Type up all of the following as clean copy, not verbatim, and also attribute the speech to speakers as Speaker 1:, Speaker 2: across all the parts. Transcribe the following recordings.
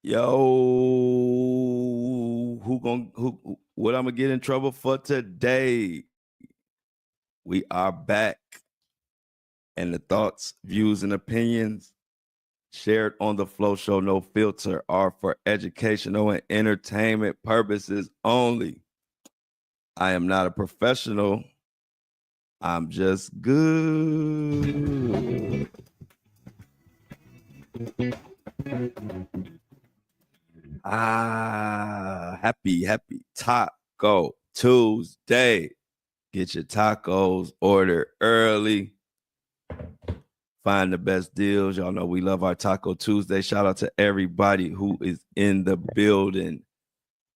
Speaker 1: Yo, what I'm gonna get in trouble for today? We are back, and the thoughts, views, and opinions shared on the Flow Show No Filter are for educational and entertainment purposes only. I am not a professional. I'm just good. Happy Taco Tuesday. Get your tacos ordered early. Find the best deals. Y'all know we love our Taco Tuesday. Shout out to everybody who is in the building.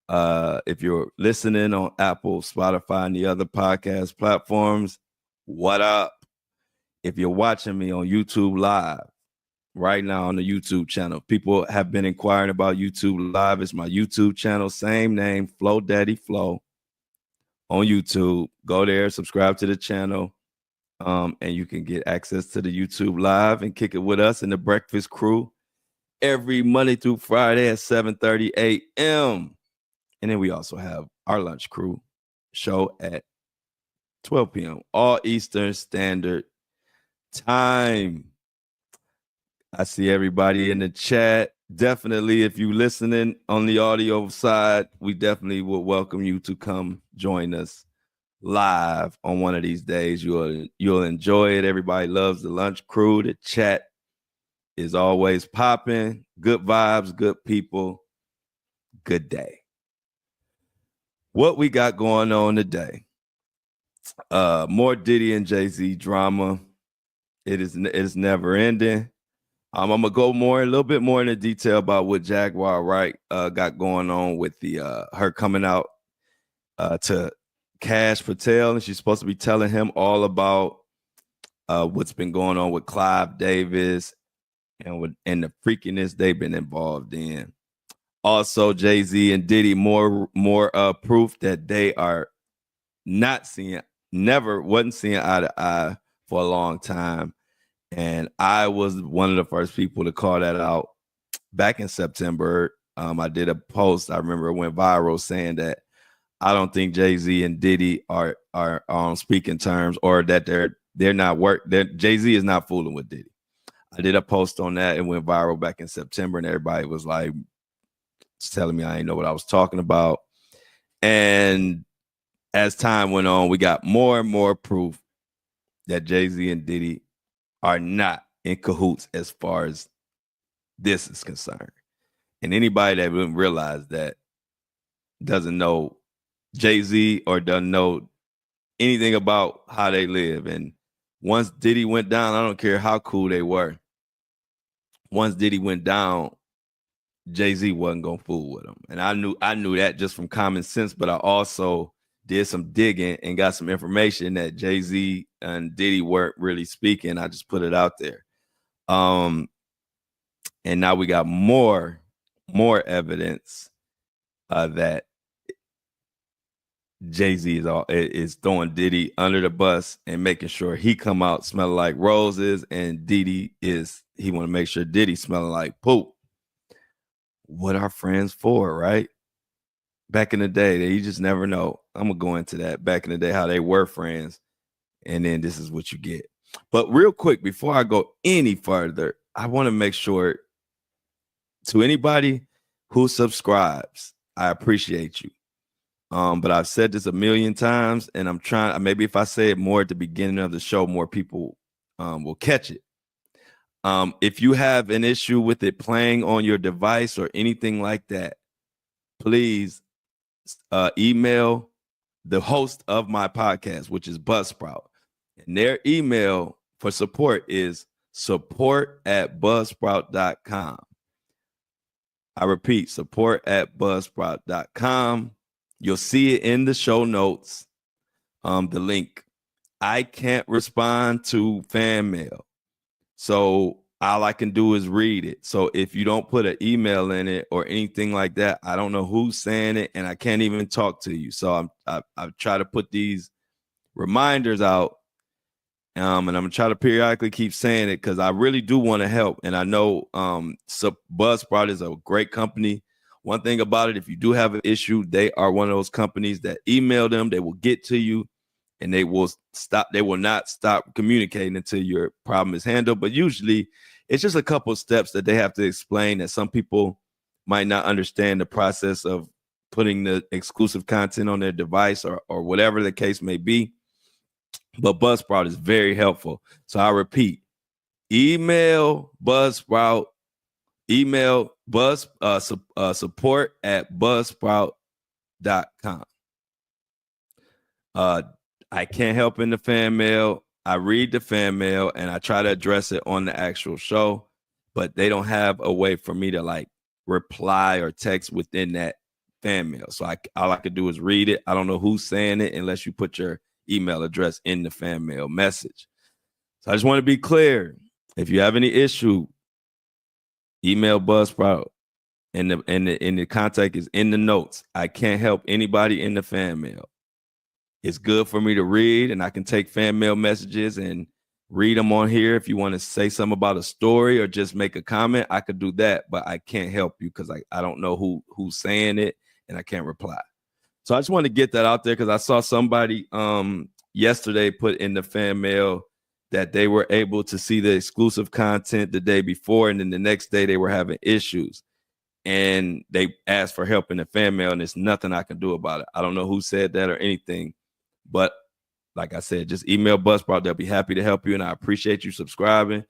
Speaker 1: If you're listening on Apple, Spotify, and the other podcast platforms, what up? If you're watching me on YouTube Live right now on the YouTube channel, people have been inquiring about YouTube Live. It's my YouTube channel, same name, Flow Daddy Flow on YouTube. Go there, subscribe to the channel, and you can get access to the YouTube Live and kick it with us and the Breakfast Crew every Monday through Friday at 7:30 a.m. And then we also have our lunch crew show at 12 p.m. all Eastern Standard Time. I see everybody in the chat. Definitely, if you're listening on the audio side, we definitely would welcome you to come join us live on one of these days. You'll enjoy it. Everybody loves the lunch crew. The chat is always popping. Good vibes, good people, good day. What we got going on today? More Diddy and Jay-Z drama. It is never ending. I'm gonna go a little bit more into detail about what Jaguar Wright got going on with the her coming out to Cash Patel, and she's supposed to be telling him all about what's been going on with Clive Davis and the freakiness they've been involved in. Also, Jay-Z and Diddy more proof that they are wasn't seeing eye to eye for a long time. And I was one of the first people to call that out back in September. I did a post. I remember it went viral saying that I don't think Jay-Z and Diddy are on speaking terms, or that they're not Jay-Z is not fooling with Diddy. I did a post on that. It went viral back in September, and everybody was like telling me I didn't know what I was talking about. And as time went on, we got more and more proof that Jay-Z and Diddy are not in cahoots as far as this is concerned. And anybody that wouldn't realize that doesn't know Jay-Z or doesn't know anything about how they live. And once Diddy went down, I don't care how cool they were. Once Diddy went down, Jay-Z wasn't gonna fool with him. And I knew that just from common sense, but I also did some digging and got some information that Jay-Z and Diddy weren't really speaking. I just put it out there. And now we got more evidence that Jay-Z is throwing Diddy under the bus and making sure he come out smelling like roses, and he want to make sure Diddy smelling like poop. What are friends for, right? Back in the day, you just never know. I'm gonna go into that. Back in the day, how they were friends, and then this is what you get. But real quick, before I go any further, I want to make sure to anybody who subscribes, I appreciate you. But I've said this a million times, and I'm trying. Maybe if I say it more at the beginning of the show, more people will catch it. If you have an issue with it playing on your device or anything like that, please email the host of my podcast, which is Buzzsprout. And their email for support is support@buzzsprout.com. I repeat, support@buzzsprout.com. You'll see it in the show notes, the link. I can't respond to fan mail, so all I can do is read it. So if you don't put an email in it or anything like that, I don't know who's saying it, and I can't even talk to you. So I try to put these reminders out And I'm gonna try to periodically keep saying it because I really do want to help. And I know Buzzsprout is a great company. One thing about it, if you do have an issue, they are one of those companies that email them, they will get to you, and they will not stop communicating until your problem is handled. But usually it's just a couple of steps that they have to explain that some people might not understand the process of putting the exclusive content on their device or whatever the case may be. But Buzzsprout is very helpful. So I repeat, email Buzzsprout, support at buzzsprout.com. I can't help in the fan mail. I read the fan mail and I try to address it on the actual show, but they don't have a way for me to like reply or text within that fan mail. So all I could do is read it. I don't know who's saying it unless you put your email address in the fan mail message. So I just want to be clear. If you have any issue, email Buzzsprout, and the contact is in the notes. I can't help anybody in the fan mail. It's good for me to read, and I can take fan mail messages and read them on here. If you want to say something about a story or just make a comment, I could do that, but I can't help you because I don't know who's saying it, and I can't reply. So I just want to get that out there because I saw somebody yesterday put in the fan mail that they were able to see the exclusive content the day before, and then the next day they were having issues. And they asked for help in the fan mail, and there's nothing I can do about it. I don't know who said that or anything, but like I said, just email Buzzsprout. They'll be happy to help you, and I appreciate you subscribing,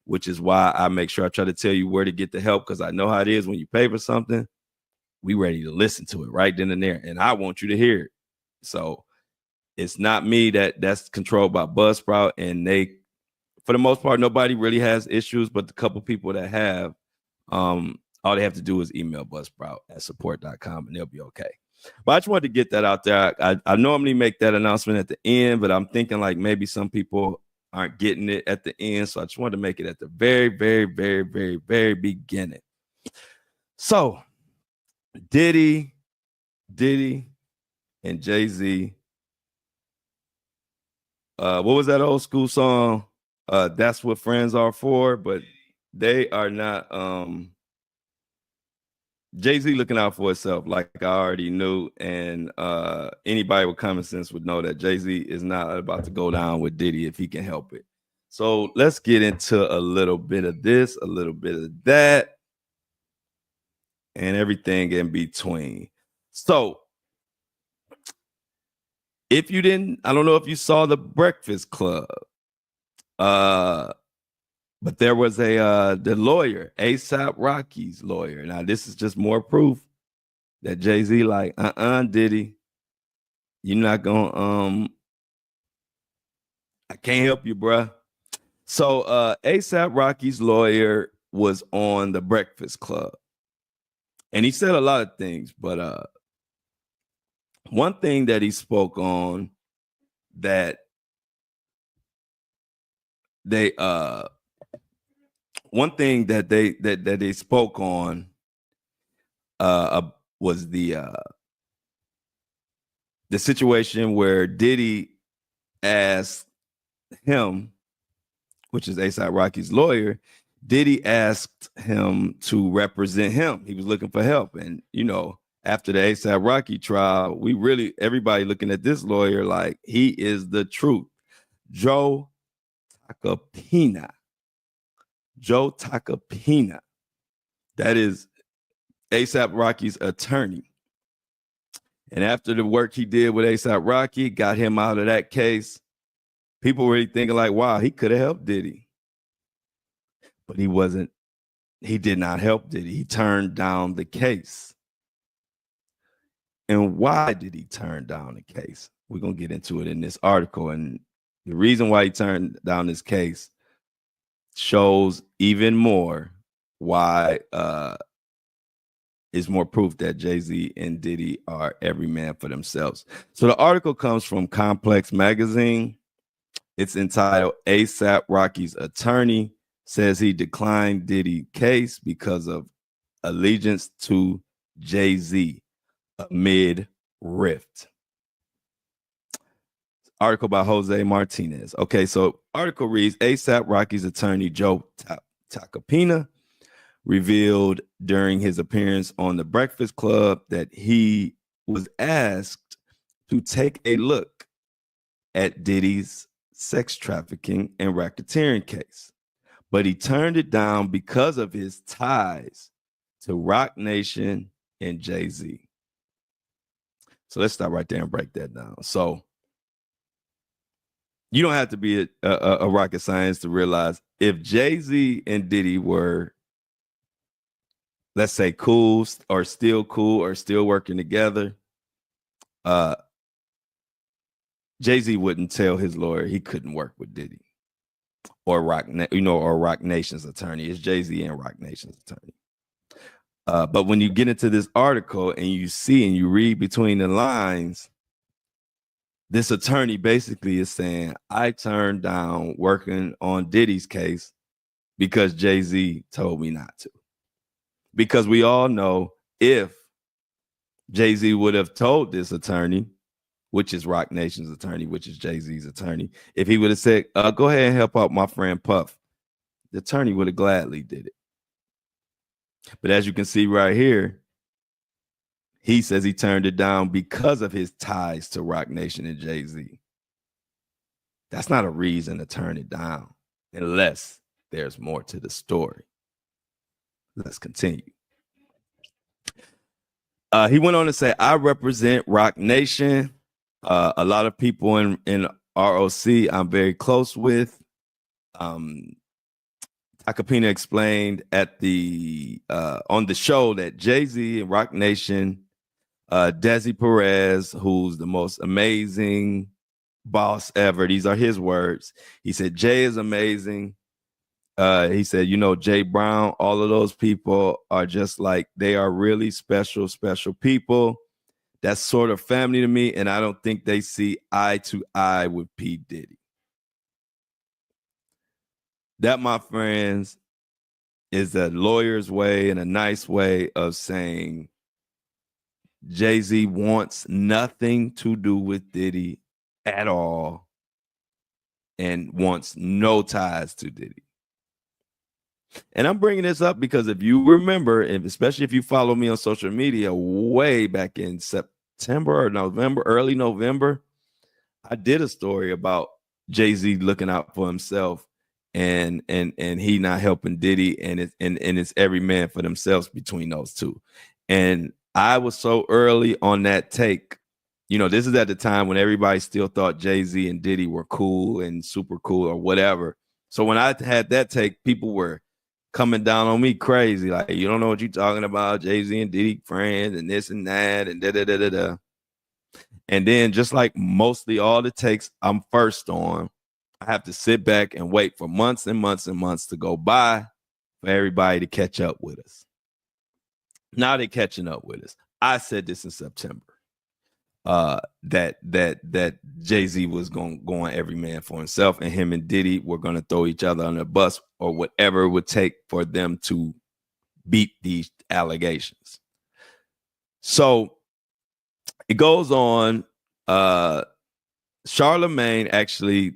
Speaker 1: which is why I make sure I try to tell you where to get the help, because I know how it is when you pay for something. We ready to listen to it right then and there, and I want you to hear it. So it's not me that's controlled by Buzzsprout, and they, for the most part, nobody really has issues, but the couple people that have, all they have to do is email Buzzsprout at support.com and they'll be okay. But I just wanted to get that out there. I normally make that announcement at the end, but I'm thinking like maybe some people aren't getting it at the end. So I just wanted to make it at the very, very, very, very, very beginning. So Diddy and Jay-Z. What was that old school song? That's what friends are for, but they are not Jay-Z looking out for himself, like I already knew, and anybody with common sense would know that Jay-Z is not about to go down with Diddy if he can help it. So let's get into a little bit of this, a little bit of that, and everything in between. So if you didn't, I don't know if you saw The Breakfast Club, but there was the lawyer, A$AP Rocky's lawyer. Now, this is just more proof that Jay-Z like, Diddy, you're not gonna, I can't help you, bruh. So A$AP Rocky's lawyer was on The Breakfast Club. And he said a lot of things, but one thing that he spoke on that they one thing that they spoke on was the situation where Diddy asked him, which is A$AP Rocky's lawyer, Diddy asked him to represent him. He was looking for help. And, you know, after the A$AP Rocky trial, everybody looking at this lawyer like he is the truth. Joe Tacopina. That is A$AP Rocky's attorney. And after the work he did with A$AP Rocky, got him out of that case, people were really thinking like, wow, he could have helped Diddy. But he did not help Diddy. He turned down the case. And why did he turn down the case? We're going to get into it in this article. And the reason why he turned down this case shows even more why is more proof that Jay-Z and Diddy are every man for themselves. So the article comes from Complex Magazine. It's entitled A$AP Rocky's attorney says he declined Diddy case because of allegiance to Jay-Z amid rift. Article by Jose Martinez. Okay, so article reads, ASAP Rocky's attorney Joe Tacopina revealed during his appearance on The Breakfast Club that he was asked to take a look at Diddy's sex trafficking and racketeering case, but he turned it down because of his ties to Roc Nation and Jay-Z. So let's stop right there and break that down. So you don't have to be a rocket science to realize if Jay-Z and Diddy were, let's say, cool or still working together, Jay-Z wouldn't tell his lawyer he couldn't work with Diddy or Roc Nation's attorney. It's Jay-Z and Roc Nation's attorney. But when you get into this article and you see and you read between the lines, this attorney basically is saying, I turned down working on Diddy's case because Jay-Z told me not to. Because we all know if Jay-Z would have told this attorney, which is Roc Nation's attorney, which is Jay-Z's attorney, if he would have said, go ahead and help out my friend Puff, the attorney would have gladly did it. But as you can see right here, he says he turned it down because of his ties to Roc Nation and Jay-Z. That's not a reason to turn it down unless there's more to the story. Let's continue. He went on to say, I represent Roc Nation. A lot of people in ROC I'm very close with. Tacopina explained at the on the show that Jay-Z and Roc Nation, Desi Perez, who's the most amazing boss ever. These are his words. He said, Jay is amazing. He said, Jay Brown, all of those people are just like, they are really special people. That's sort of family to me, and I don't think they see eye to eye with P. Diddy. That, my friends, is a lawyer's way and a nice way of saying Jay-Z wants nothing to do with Diddy at all and wants no ties to Diddy. And I'm bringing this up because if you remember, and especially if you follow me on social media way back in September or November, early November, I did a story about Jay-Z looking out for himself and he not helping Diddy, and it's every man for themselves between those two. And I was so early on that take. This is at the time when everybody still thought Jay-Z and Diddy were cool and super cool or whatever. So when I had that take, people were coming down on me crazy. Like, you don't know what you're talking about. Jay-Z and Diddy friends and this and that and da-da-da-da-da. And then just like mostly all the takes I'm first on, I have to sit back and wait for months and months and months to go by for everybody to catch up with us. Now they're catching up with us. I said this in September. That Jay-Z was going every man for himself, and him and Diddy were going to throw each other on the bus or whatever it would take for them to beat these allegations. So it goes on. Charlemagne actually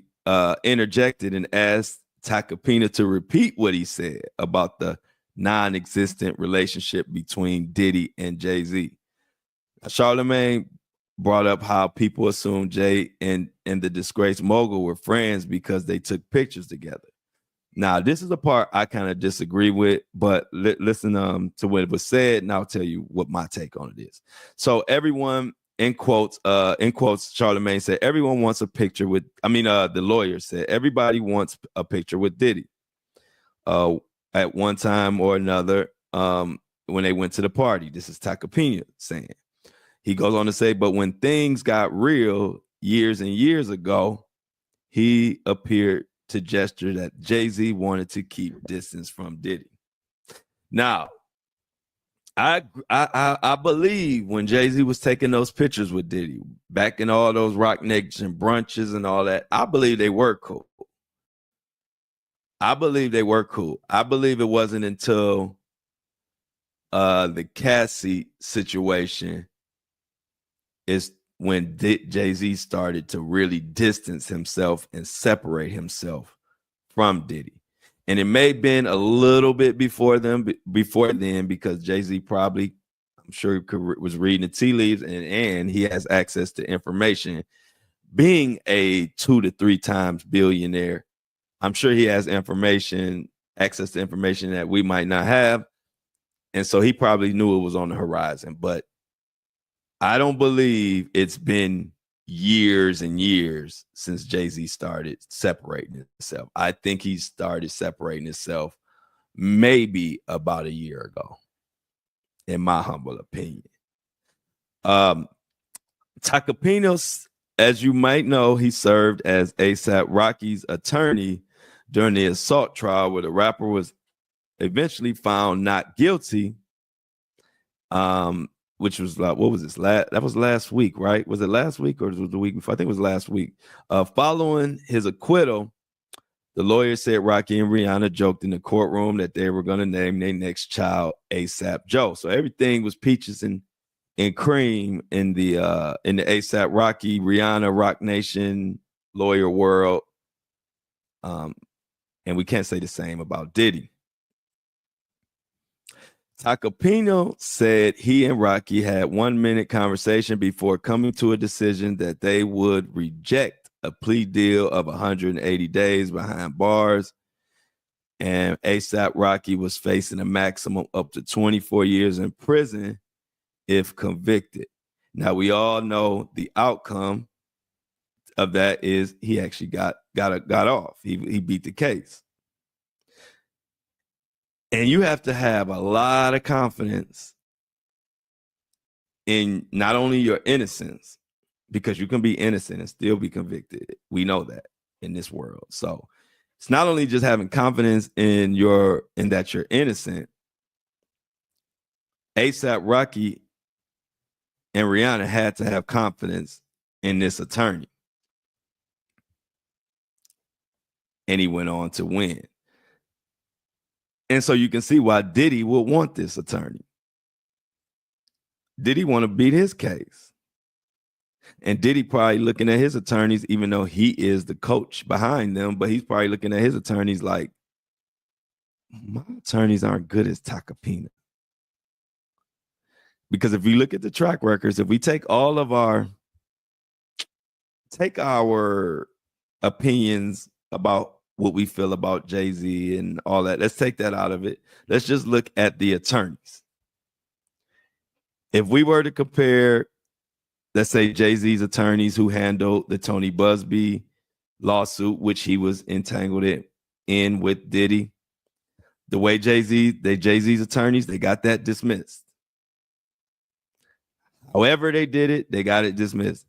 Speaker 1: interjected and asked Tacopina to repeat what he said about the non-existent relationship between Diddy and Jay-Z. Charlemagne brought up how people assumed Jay and the disgraced mogul were friends because they took pictures together. Now, this is the part I kind of disagree with, but listen to what was said, and I'll tell you what my take on it is. So everyone, in quotes, Charlemagne said, everyone wants a picture with, the lawyer said, everybody wants a picture with Diddy. At one time or another, when they went to the party. This is Tacopina saying. He goes on to say, but when things got real years and years ago, he appeared to gesture that Jay-Z wanted to keep distance from Diddy. Now, I believe when Jay-Z was taking those pictures with Diddy, back in all those Roc Nation brunches and all that, I believe they were cool. I believe it wasn't until the Cassie situation is when Jay-Z started to really distance himself and separate himself from Diddy. And it may have been a little bit before then, because Jay-Z probably, I'm sure, was reading the tea leaves, and he has access to information. Being a 2 to 3 times billionaire, I'm sure he has access to information that we might not have. And so he probably knew it was on the horizon. But I don't believe it's been years and years since Jay-Z started separating himself. I think he started separating himself maybe about a year ago, in my humble opinion. Tacopino, as you might know, he served as A$AP Rocky's attorney during the assault trial where the rapper was eventually found not guilty. Which was like, what was this? That was last week, right? Was it last week or was it the week before? I think it was last week. Following his acquittal, the lawyer said Rocky and Rihanna joked in the courtroom that they were going to name their next child A$AP Joe. So everything was peaches and cream in the A$AP Rocky, Rihanna, Rock Nation, lawyer world. And we can't say the same about Diddy. Tacopino said he and Rocky had 1 minute conversation before coming to a decision that they would reject a plea deal of 180 days behind bars. And A$AP Rocky was facing a maximum up to 24 years in prison if convicted. Now, we all know the outcome of that is he actually got off. He beat the case. And you have to have a lot of confidence in not only your innocence, because you can be innocent and still be convicted. We know that in this world. So it's not only just having confidence in that you're innocent. A$AP Rocky and Rihanna had to have confidence in this attorney. And he went on to win. And so you can see why Diddy would want this attorney. Diddy want to beat his case. And Diddy probably looking at his attorneys, even though he is the coach behind them, but he's probably looking at his attorneys like, my attorneys aren't good as Tacopina. Because if you look at the track records, if we take all of our opinions about what we feel about Jay-Z and all that, let's take that out of it. Let's just look at the attorneys. If we were to compare, let's say, Jay-Z's attorneys who handled the Tony Busby lawsuit, which he was entangled in with Diddy, the way Jay-Z's attorneys, they got that dismissed. However they did it, they got it dismissed.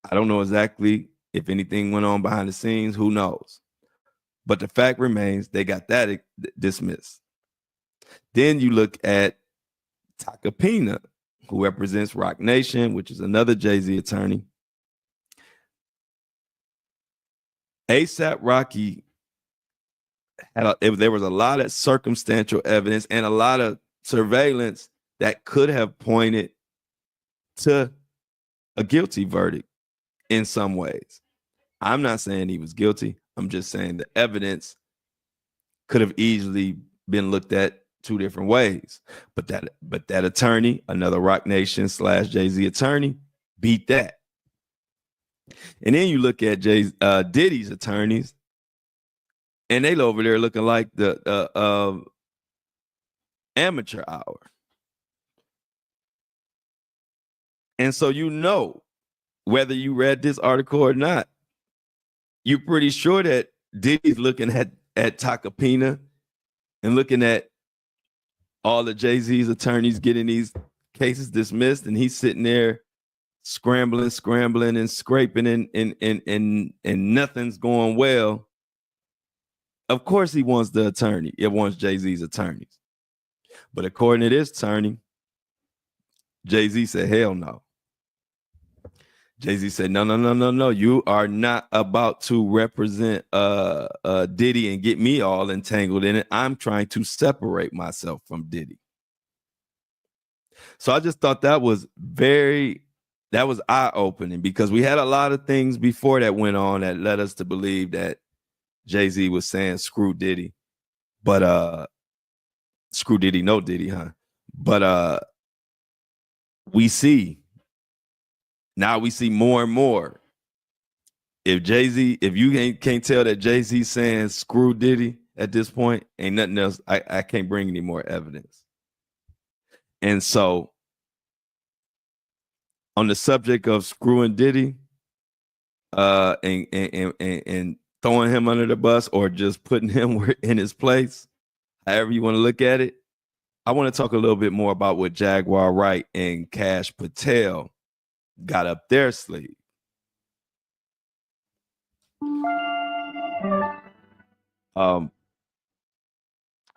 Speaker 1: I don't know exactly if anything went on behind the scenes. Who knows? But the fact remains, they got that dismissed. Then you look at Tacopina, who represents Rock Nation, which is another Jay-Z attorney. A$AP Rocky there was a lot of circumstantial evidence and a lot of surveillance that could have pointed to a guilty verdict in some ways. I'm not saying he was guilty. I'm just saying the evidence could have easily been looked at 2 different ways. But that attorney, another Rock Nation / Jay-Z attorney, beat that. And then you look at Diddy's attorneys, and they over there looking like the amateur hour. And so whether you read this article or not, you're pretty sure that Diddy's looking at Tacopina and looking at all the Jay-Z's attorneys getting these cases dismissed, and he's sitting there scrambling and scraping and nothing's going well. Of course he wants the attorney. It wants Jay-Z's attorneys. But according to this attorney, Jay-Z said, hell no. Jay-Z said, no. You are not about to represent Diddy and get me all entangled in it. I'm trying to separate myself from Diddy. So I just thought that was very that was eye-opening because we had a lot of things before that went on that led us to believe that Jay-Z was saying screw Diddy. But screw Diddy, no Diddy, huh? But we see more and more. If Jay-Z, if you can't tell that Jay-Z saying screw Diddy at this point, ain't nothing else. I can't bring any more evidence. And so on the subject of screwing Diddy, and throwing him under the bus or just putting him in his place, however you want to look at it, I want to talk a little bit more about what Jaguar Wright and Cash Patel got up their sleeve. I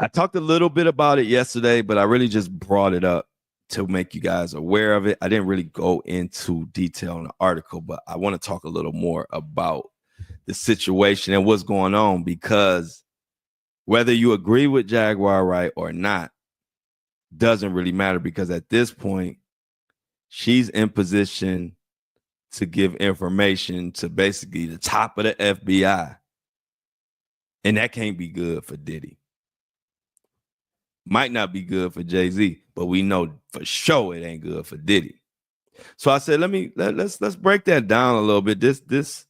Speaker 1: talked a little bit about it yesterday, but I really just brought it up to make you guys aware of it. I didn't really go into detail in the article, but I want to talk a little more about the situation and what's going on, because whether you agree with Jaguar Wright or not doesn't really matter, because at this point, she's in position to give information to basically the top of the FBI. And that can't be good for Diddy. Might not be good for Jay-Z, but we know for sure it ain't good for Diddy. So I said, let's break that down a little bit. This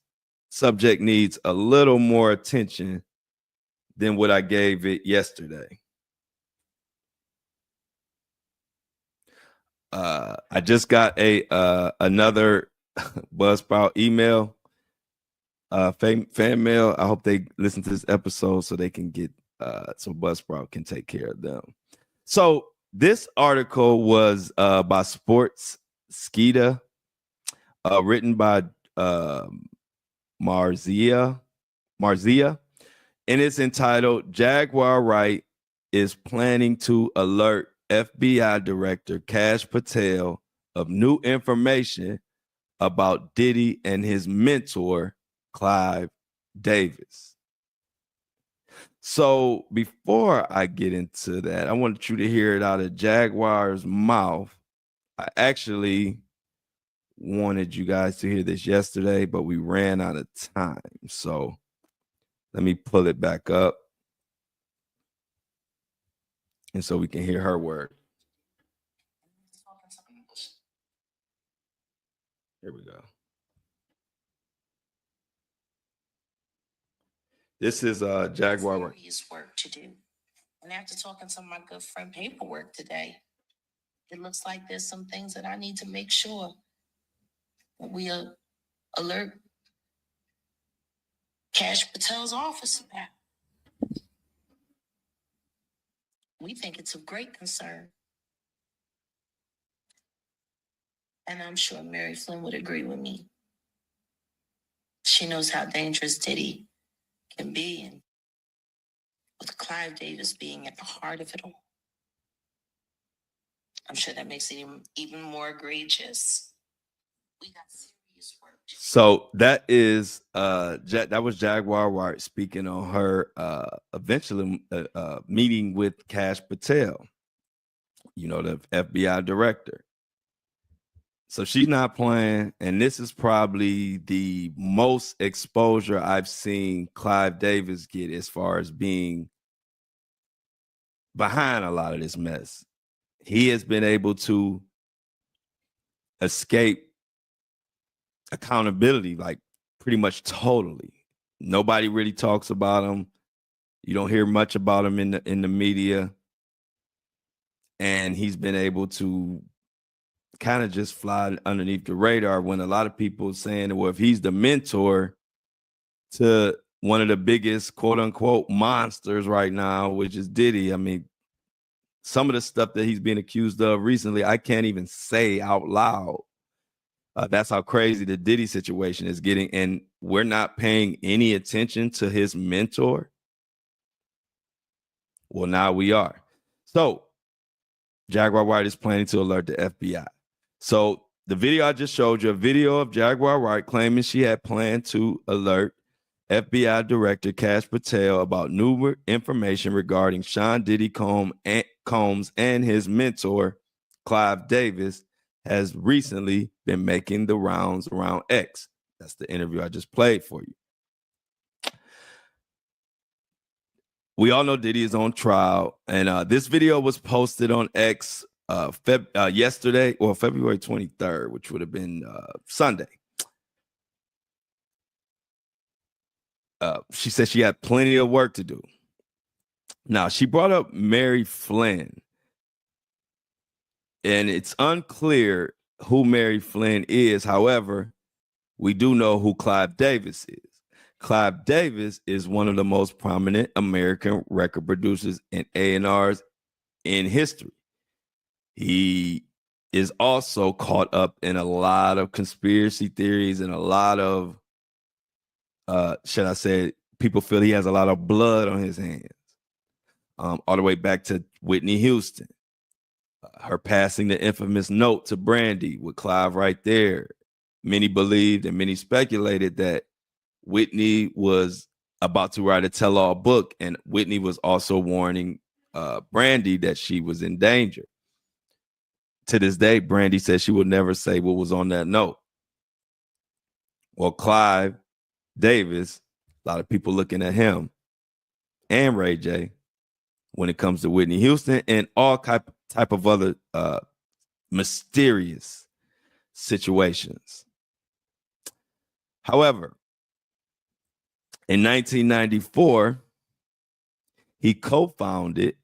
Speaker 1: subject needs a little more attention than what I gave it yesterday. I just got another Buzzsprout email, fan mail. I hope they listen to this episode so they can get so Buzzsprout can take care of them. So this article was by Sports Skeeta, written by Marzia, and it's entitled "Jaguar Wright is planning to alert FBI Director Cash Patel of new information about Diddy and his mentor, Clive Davis." So before I get into that, I wanted you to hear it out of Jaguar's mouth. I actually wanted you guys to hear this yesterday, but we ran out of time. So let me pull it back up, and so we can hear her word. Here we go. This is Jaguar work
Speaker 2: to do. And after talking to my good friend Paperwork today, it looks like there's some things that I need to make sure that we alert Cash Patel's office about. We think it's of great concern. And I'm sure Mary Flynn would agree with me. She knows how dangerous Diddy can be, and with Clive Davis being at the heart of it all, I'm sure that makes it even more egregious. We got serious work.
Speaker 1: So that is that was Jaguar Wright speaking on her eventually meeting with Cash Patel, you know, the FBI director. So she's not playing, and this is probably the most exposure I've seen Clive Davis get as far as being behind a lot of this mess. He has been able to escape accountability, like pretty much totally. Nobody really talks about him. You don't hear much about him in the media, and he's been able to kind of just fly underneath the radar, when a lot of people are saying, well, if he's the mentor to one of the biggest quote unquote monsters right now, which is Diddy, I mean, some of the stuff that he's been accused of recently, I can't even say out loud. That's how crazy the Diddy situation is getting. And we're not paying any attention to his mentor. Well, now we are. So Jaguar Wright is planning to alert the FBI. So the video I just showed you, a video of Jaguar Wright claiming she had planned to alert FBI Director Cash Patel about new information regarding Sean Diddy Combs and his mentor, Clive Davis, has recently been making the rounds around X. That's the interview I just played for you. We all know Diddy is on trial, and this video was posted on X yesterday, or February 23rd, which would have been Sunday. She said she had plenty of work to do. Now, she brought up Mary Flynn, and it's unclear who Mary Flynn is. However, we do know who Clive Davis is. Clive Davis is one of the most prominent American record producers and A&Rs in history. He is also caught up in a lot of conspiracy theories and a lot of, should I say, people feel he has a lot of blood on his hands. All the way back to Whitney Houston, her passing the infamous note to Brandy with Clive right there. Many believed and many speculated that Whitney was about to write a tell-all book, and Whitney was also warning Brandy that she was in danger. To this day, Brandy says she would never say what was on that note. Well, Clive Davis, a lot of people looking at him and Ray J when it comes to Whitney Houston and all type of other mysterious situations. However, in 1994, he co-founded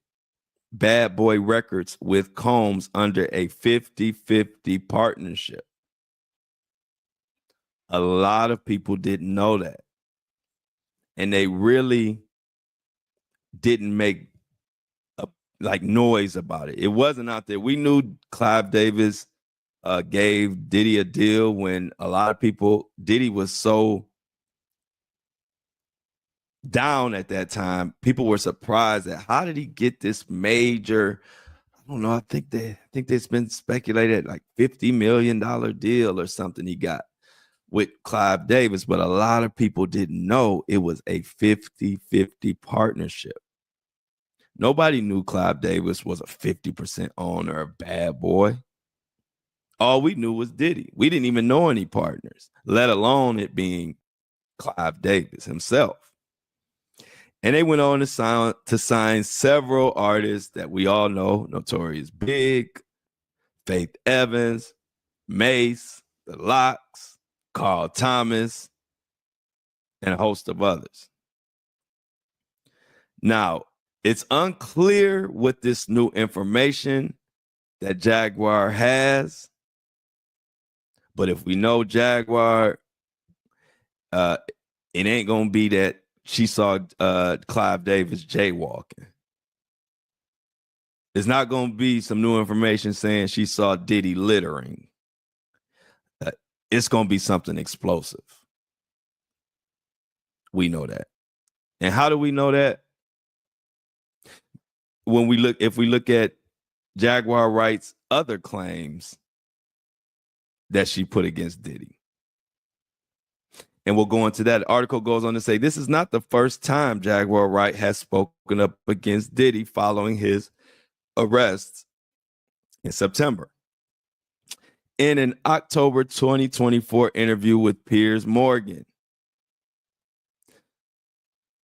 Speaker 1: Bad Boy Records with Combs under a 50-50 partnership. A lot of people didn't know that. And they really didn't make noise about it. It wasn't out there. We knew Clive Davis gave Diddy a deal when a lot of people, Diddy was so down at that time. People were surprised at how did he get this major, I don't know, I think there's been speculated like $50 million deal or something he got with Clive Davis, but a lot of people didn't know it was a 50-50 partnership. Nobody knew Clive Davis was a 50% owner of Bad Boy. All we knew was Diddy. We didn't even know any partners, let alone it being Clive Davis himself. And they went on to sign several artists that we all know: Notorious Big, Faith Evans, Mace, The Lox, Carl Thomas, and a host of others. Now, it's unclear with this new information that Jaguar has, but if we know Jaguar, it ain't gonna be that she saw Clive Davis jaywalking. It's not gonna be some new information saying she saw Diddy littering. It's gonna be something explosive. We know that. And how do we know that? If we look at Jaguar Wright's other claims that she put against Diddy. And we'll go into that. The article goes on to say, this is not the first time Jaguar Wright has spoken up against Diddy following his arrest in September. In an October 2024 interview with Piers Morgan,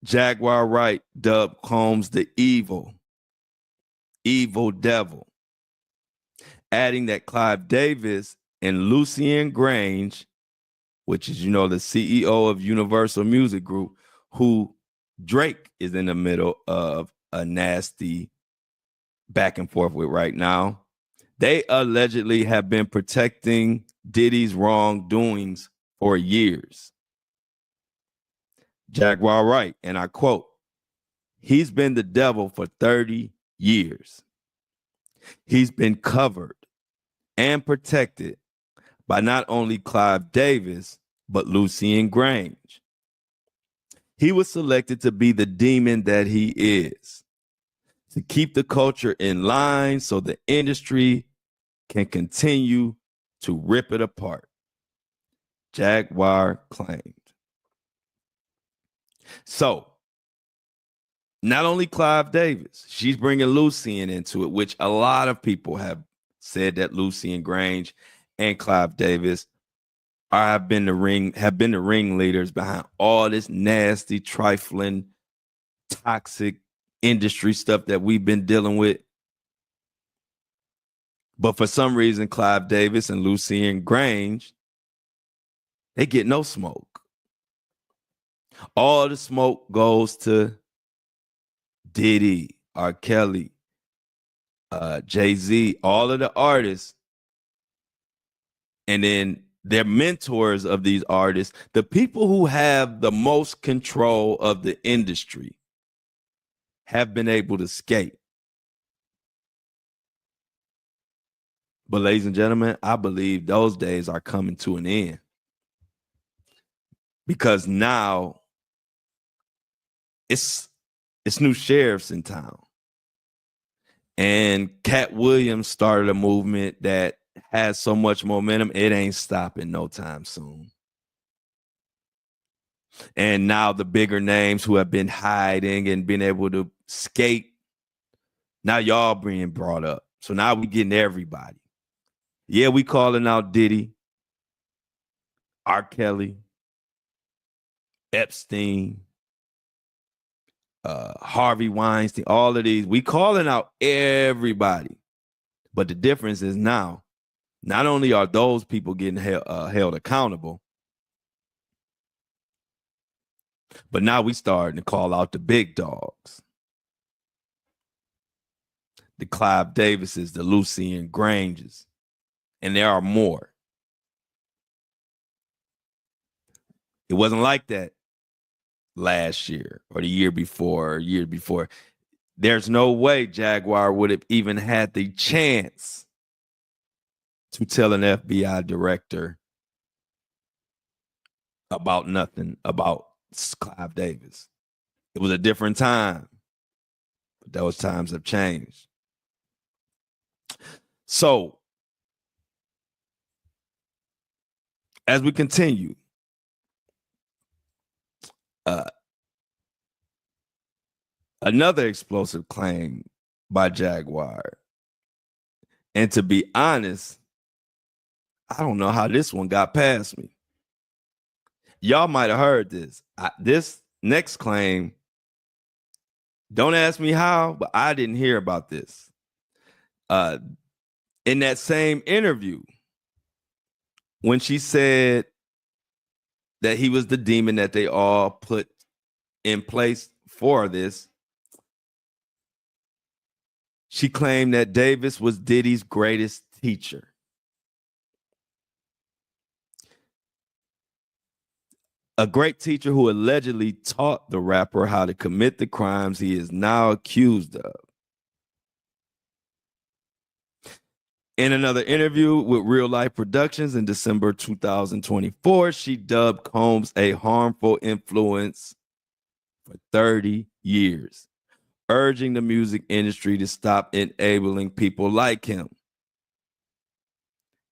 Speaker 1: Jaguar Wright dubbed Combs the evil devil, adding that Clive Davis and Lucien Grange, which is, the CEO of Universal Music Group, who Drake is in the middle of a nasty back and forth with right now, they allegedly have been protecting Diddy's wrongdoings for years. Jaguar Wright, and I quote, "He's been the devil for 30 years. He's been covered and protected by not only Clive Davis, but Lucien Grange. He was selected to be the demon that he is, to keep the culture in line so the industry can continue to rip it apart," Jaguar claimed. So, not only Clive Davis, she's bringing Lucien into it, which a lot of people have said that Lucien Grange and Clive Davis have been the ringleaders behind all this nasty, trifling, toxic industry stuff that we've been dealing with. But for some reason, Clive Davis and Lucien Grange, they get no smoke. All the smoke goes to Diddy, R. Kelly, Jay-Z, all of the artists. And then they're mentors of these artists, the people who have the most control of the industry have been able to skate. But ladies and gentlemen, I believe those days are coming to an end. Because now it's new sheriffs in town. And Cat Williams started a movement that has so much momentum, it ain't stopping no time soon. And now the bigger names who have been hiding and been able to skate, now y'all being brought up. So now we getting everybody. Yeah, we calling out Diddy, R. Kelly, Epstein, Harvey Weinstein, all of these. We calling out everybody. But the difference is now, not only are those people getting held accountable, but now we starting to call out the big dogs. The Clive Davises, the Lucien Granges, and there are more. It wasn't like that last year or the year before. There's no way Jaguar would have even had the chance to tell an FBI director about nothing about Clive Davis. It was a different time, but those times have changed. So, as we continue, another explosive claim by Jaguar. And to be honest, I don't know how this one got past me. Y'all might have heard this. This next claim, don't ask me how, but I didn't hear about this. In that same interview, when she said that he was the demon that they all put in place for this, she claimed that Davis was Diddy's greatest teacher. A great teacher who allegedly taught the rapper how to commit the crimes he is now accused of. In another interview with Real Life Productions in December 2024, she dubbed Combs a harmful influence for 30 years, urging the music industry to stop enabling people like him.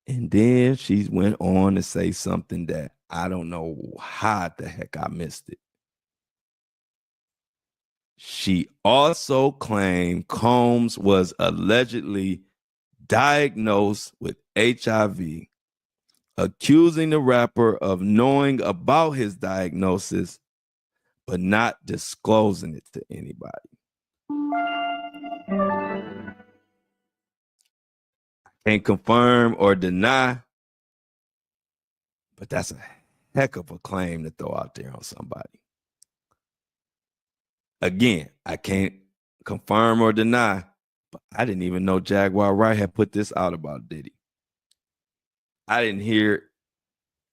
Speaker 1: And then she went on to say something that I don't know how the heck I missed it. She also claimed Combs was allegedly diagnosed with HIV, accusing the rapper of knowing about his diagnosis, but not disclosing it to anybody. I can't confirm or deny, but that's a heck of a claim to throw out there on somebody. Again, I can't confirm or deny, but I didn't even know Jaguar Wright had put this out about Diddy. I didn't hear,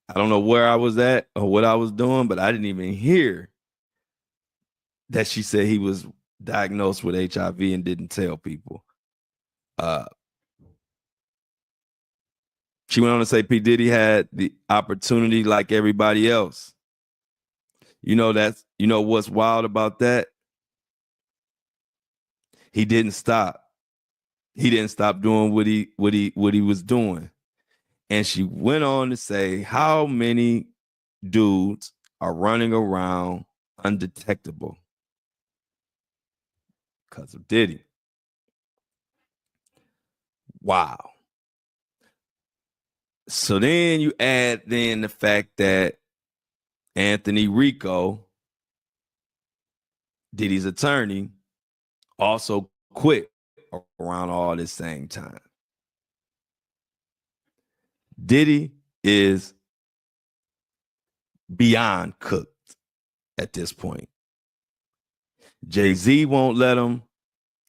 Speaker 1: I don't know where I was at or what I was doing, but I didn't even hear that she said he was diagnosed with HIV and didn't tell people. She went on to say P. Diddy had the opportunity like everybody else. You know what's wild about that? He didn't stop. He didn't stop doing what he was doing. And she went on to say how many dudes are running around undetectable because of Diddy. Wow. So then you add then the fact that Anthony Rico, Diddy's attorney, also quit around all this same time. Diddy is beyond cooked at this point. Jay-Z won't let him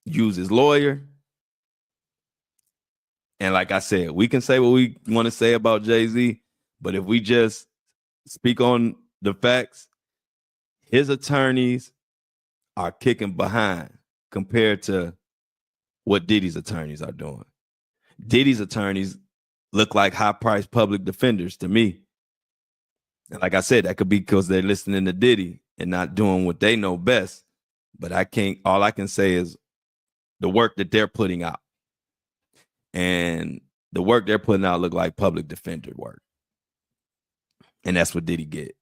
Speaker 1: use his lawyer. And like I said, we can say what we want to say about Jay-Z, but if we just speak on the facts, his attorneys are kicking behind compared to what Diddy's attorneys are doing. Diddy's attorneys look like high-priced public defenders to me. And like I said, that could be because they're listening to Diddy and not doing what they know best. But all I can say is the work that they're putting out. And the work they're putting out look like public defender work. And that's what Diddy get.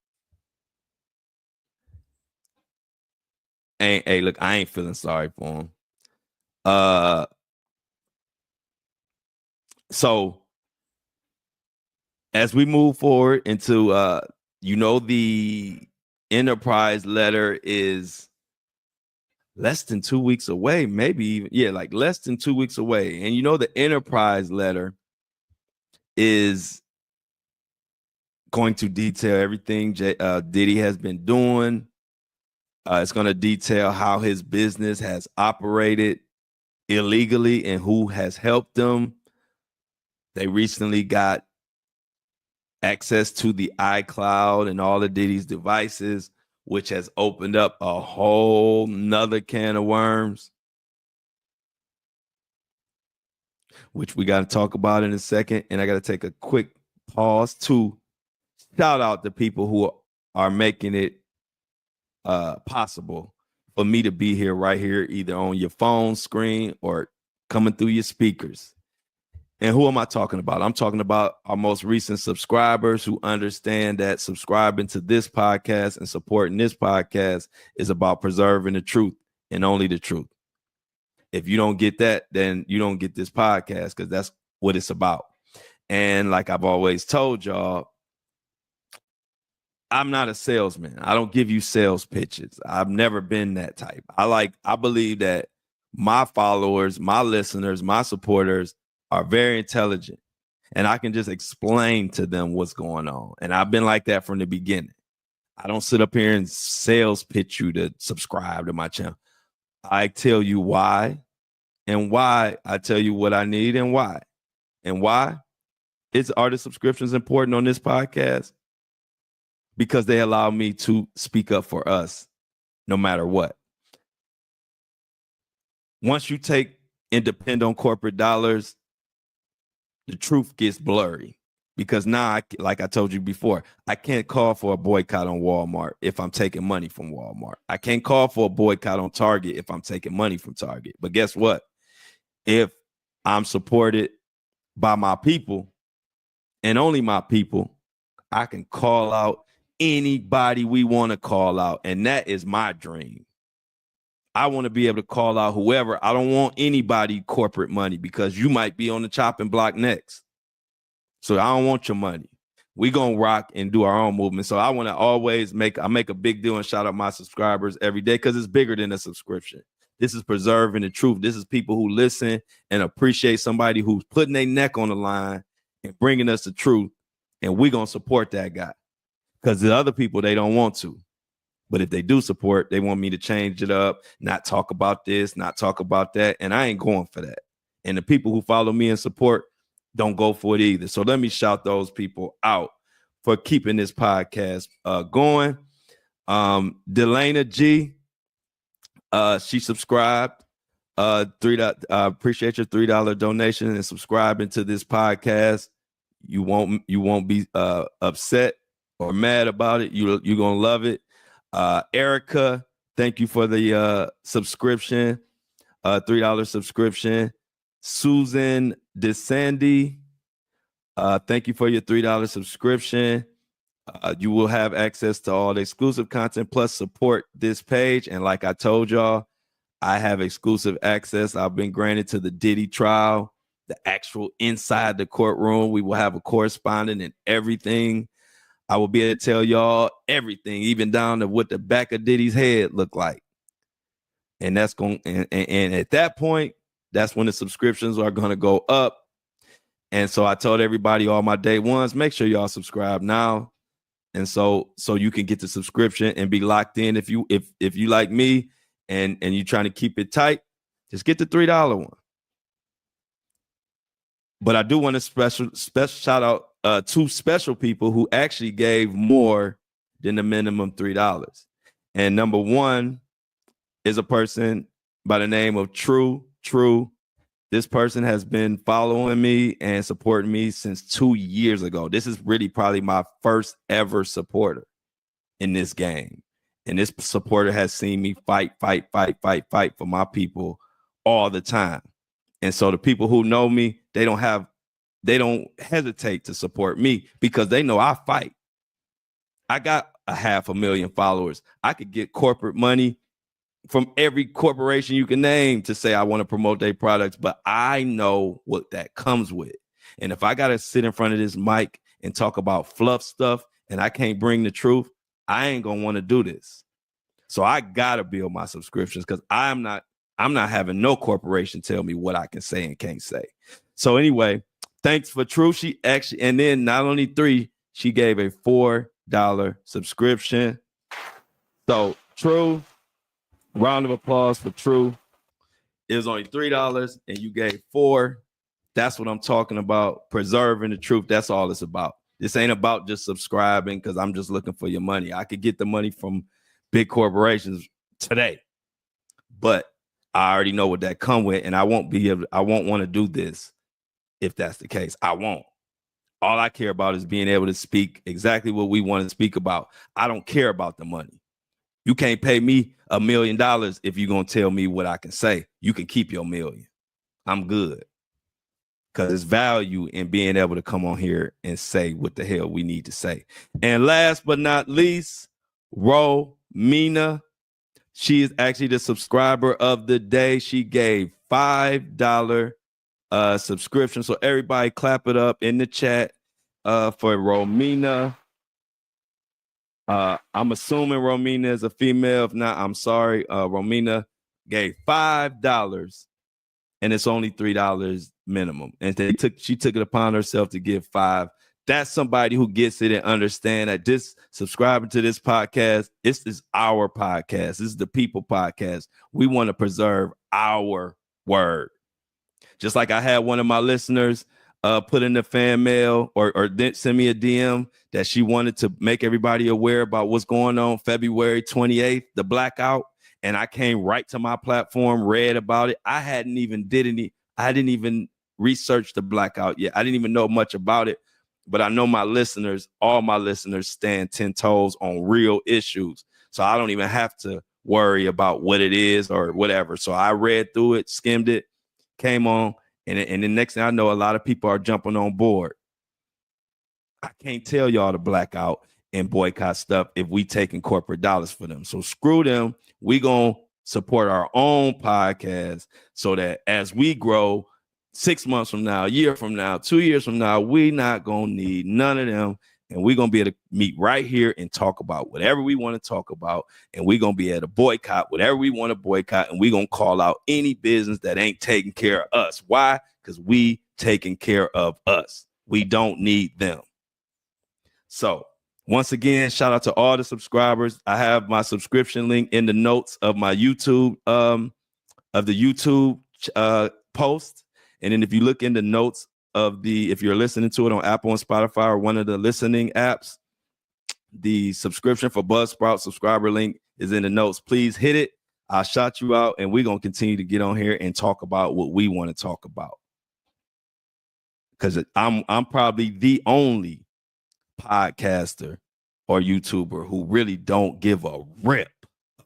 Speaker 1: Hey, look, I ain't feeling sorry for him. So as we move forward into the Enterprise letter is less than 2 weeks away, maybe even, like less than 2 weeks away. And the Enterprise letter is going to detail everything Diddy has been doing. It's going to detail how his business has operated illegally and who has helped them. They recently got access to the iCloud and all of Diddy's devices, which has opened up a whole nother can of worms, which we got to talk about in a second. And I got to take a quick pause to shout out the people who are making it possible for me to be here right here, either on your phone screen or coming through your speakers. And who am I talking about? I'm talking about our most recent subscribers who understand that subscribing to this podcast and supporting this podcast is about preserving the truth and only the truth. If you don't get that, then you don't get this podcast, because that's what it's about. And like I've always told y'all, I'm not a salesman. I don't give you sales pitches. I've never been that type. I believe that my followers, my listeners, my supporters are very intelligent, and I can just explain to them what's going on. And I've been like that from the beginning. I don't sit up here and sales pitch you to subscribe to my channel. I tell you why, and why I tell you what I need and why. And why are the subscriptions important on this podcast? Because they allow me to speak up for us no matter what. Once you take and depend on corporate dollars, the truth gets blurry, because now, like I told you before, I can't call for a boycott on Walmart if I'm taking money from Walmart. I can't call for a boycott on Target if I'm taking money from Target. But guess what? If I'm supported by my people and only my people, I can call out anybody we want to call out. And that is my dream. I want to be able to call out whoever. I don't want anybody corporate money, because you might be on the chopping block next. So I don't want your money. We gonna rock and do our own movement. So I want to always make a big deal and shout out my subscribers every day, because it's bigger than a subscription. This is preserving the truth. This is people who listen and appreciate somebody who's putting their neck on the line and bringing us the truth. And we gonna support that guy, because the other people, they don't want to. But if they do support, they want me to change it up, not talk about this, not talk about that. And I ain't going for that. And the people who follow me and support don't go for it either. So let me shout those people out for keeping this podcast going. Delana G, she subscribed. Appreciate your $3 donation and subscribing to this podcast. You won't be upset or mad about it. You're gonna love it. Erica, thank you for the subscription, $3 subscription. Susan DeSandy, thank you for your $3 subscription. You will have access to all the exclusive content, plus support this page. And like I told y'all, I have exclusive access. I've been granted to the Diddy trial. the actual inside the courtroom. We will have a correspondent and everything. I will be able to tell y'all everything, even down to what the back of Diddy's head looked like. And that's going, and at that point, that's when the subscriptions are going to go up. And so I told everybody, all my day ones, make sure y'all subscribe now. And so you can get the subscription and be locked in. If you like me and you're trying to keep it tight, just get the $3 one. But I do want to special shout out two special people who actually gave more than the minimum $3. And number one is a person by the name of True. This person has been following me and supporting me since 2 years ago. This is really probably my first ever supporter in this game. And this supporter has seen me fight for my people all the time. And so the people who know me, they don't hesitate to support me because they know I fight. I got 500,000 followers. I could get corporate money from every corporation you can name to say I want to promote their products, but I know what that comes with. And if I got to sit in front of this mic and talk about fluff stuff and I can't bring the truth, I ain't going to want to do this. So I got to build my subscriptions because I'm not having no corporation tell me what I can say and can't say. So anyway, thanks for True. She actually, and then not only 3, she gave a $4 subscription. So True, round of applause for True. It was only $3 and you gave 4. That's what I'm talking about. Preserving the truth. That's all it's about. This ain't about just subscribing because I'm just looking for your money. I could get the money from big corporations today, but I already know what that come with, and I won't want to do this if that's the case. I won't. All I care about is being able to speak exactly what we want to speak about. I don't care about the money. You can't pay me $1 million if you're going to tell me what I can say. You can keep your $1 million. I'm good. Because there's value in being able to come on here and say what the hell we need to say. And last but not least, Romina. She is actually the subscriber of the day. She gave $5 subscription. So everybody clap it up in the chat for Romina. I'm assuming Romina is a female. If not, I'm sorry. Romina gave $5 and it's only $3 minimum. And she took it upon herself to give 5. That's somebody who gets it and understand that this subscribing to this podcast, this is our podcast. This is the people podcast. We want to preserve our word. Just like I had one of my listeners put in the fan mail or send me a DM that she wanted to make everybody aware about what's going on February 28th, the blackout. And I came right to my platform, read about it. I didn't even research the blackout yet. I didn't even know much about it. But I know all my listeners stand 10 toes on real issues. So I don't even have to worry about what it is or whatever. So I read through it, skimmed it, came on. And the next thing I know, a lot of people are jumping on board. I can't tell y'all to black out and boycott stuff if we taking corporate dollars for them. So screw them. We going to support our own podcast so that as we grow 6 months from now, a year from now, 2 years from now, we not going to need none of them. And we're going to be able to meet right here and talk about whatever we want to talk about. And we're going to be able to boycott whatever we want to boycott. And we're going to call out any business that ain't taking care of us. Why? Because we taking care of us. We don't need them. So once again, shout out to all the subscribers. I have my subscription link in the notes of my YouTube, post. And then if you look in the notes if you're listening to it on Apple and Spotify or one of the listening apps, the subscription for Buzzsprout subscriber link is in the notes. Please hit it. I'll shout you out and we're going to continue to get on here and talk about what we want to talk about. Because I'm probably the only podcaster or YouTuber who really don't give a rip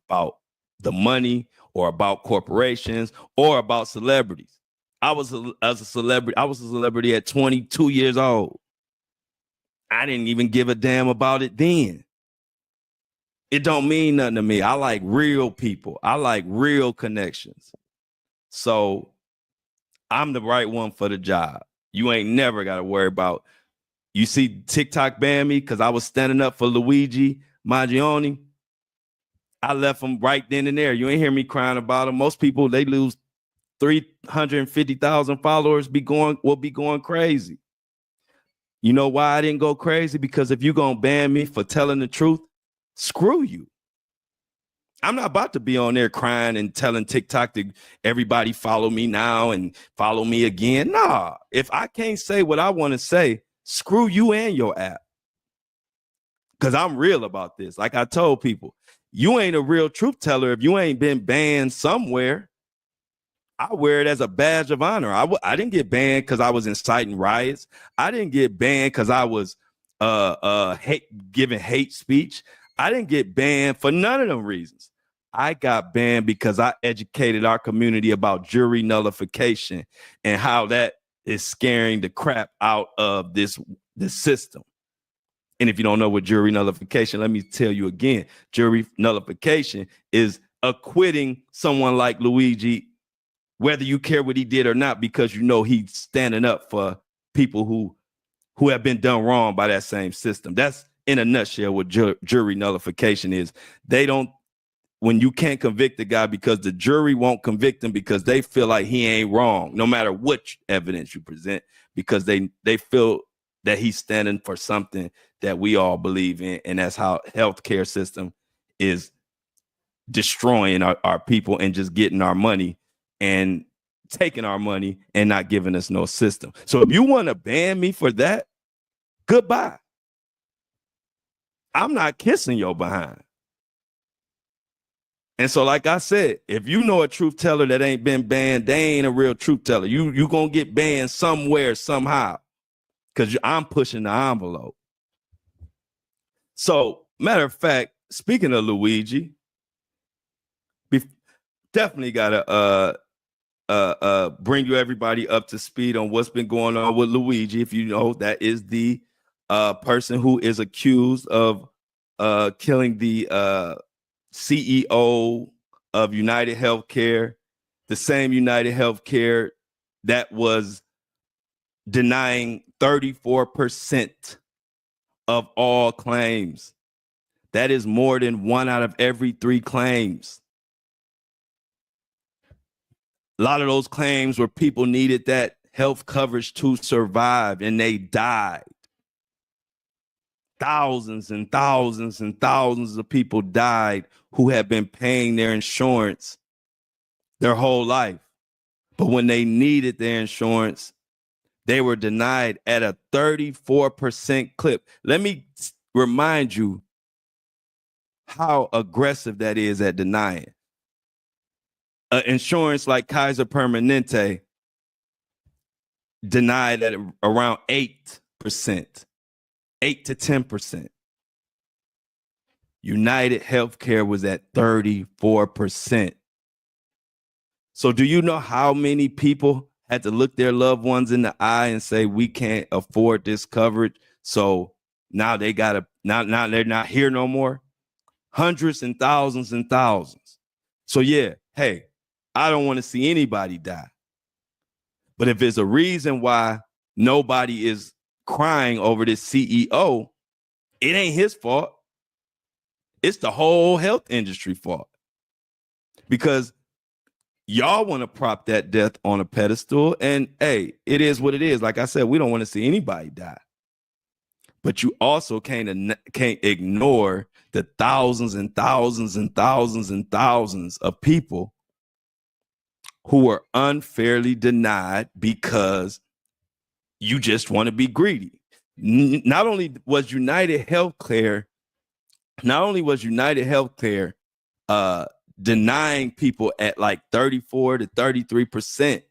Speaker 1: about the money or about corporations or about celebrities. I was a celebrity at 22 years old. I didn't even give a damn about it then. It don't mean nothing to me. I like real people. I like real connections. So I'm the right one for the job. You ain't never got to worry about. You see TikTok ban me because I was standing up for Luigi Maggioni. I left him right then and there. You ain't hear me crying about him. Most people, they lose 350,000 followers, will be going crazy. You know why I didn't go crazy? Because if you're going to ban me for telling the truth, screw you. I'm not about to be on there crying and telling TikTok to everybody follow me now and follow me again. Nah, if I can't say what I want to say, screw you and your app. Because I'm real about this. Like I told people, you ain't a real truth teller if you ain't been banned somewhere. I wear it as a badge of honor. I didn't get banned because I was inciting riots. I didn't get banned because I was giving hate speech. I didn't get banned for none of them reasons. I got banned because I educated our community about jury nullification and how that is scaring the crap out of this system. And if you don't know what jury nullification, let me tell you again, jury nullification is acquitting someone like Luigi, whether you care what he did or not, because you know he's standing up for people who have been done wrong by that same system. That's in a nutshell what jury nullification is. When you can't convict the guy because the jury won't convict him because they feel like he ain't wrong, no matter what evidence you present, because they feel that he's standing for something that we all believe in. And that's how healthcare system is destroying our people and just getting our money and taking our money and not giving us no system. So if you want to ban me for that, goodbye. I'm not kissing your behind. And so, like I said, if you know a truth teller that ain't been banned, they ain't a real truth teller. You gonna get banned somewhere, somehow, because I'm pushing the envelope. So, matter of fact, speaking of Luigi, definitely gotta bring you everybody up to speed on what's been going on with Luigi. If you know, that is the person who is accused of killing the CEO of United Healthcare, the same United Healthcare that was denying 34% of all claims. That is more than 1 out of every 3 claims. A lot of those claims where people needed that health coverage to survive and they died. Thousands and thousands and thousands of people died who have been paying their insurance their whole life. But when they needed their insurance, they were denied at a 34% clip. Let me remind you how aggressive that is at denying. Insurance like Kaiser Permanente denied at around 8%. 8 to 10%. United Healthcare was at 34%. So do you know how many people had to look their loved ones in the eye and say, we can't afford this coverage? So now they gotta, now they're not here no more. Hundreds and thousands and thousands. So yeah, hey, I don't want to see anybody die. But if there's a reason why nobody is crying over this CEO, it ain't his fault. It's the whole health industry fault. Because y'all want to prop that death on a pedestal, and hey, it is what it is. Like I said, we don't want to see anybody die. But you also can't ignore the thousands and thousands and thousands and thousands of people who were unfairly denied because you just want to be greedy. Not only was United Healthcare denying people at like 34 to 33%,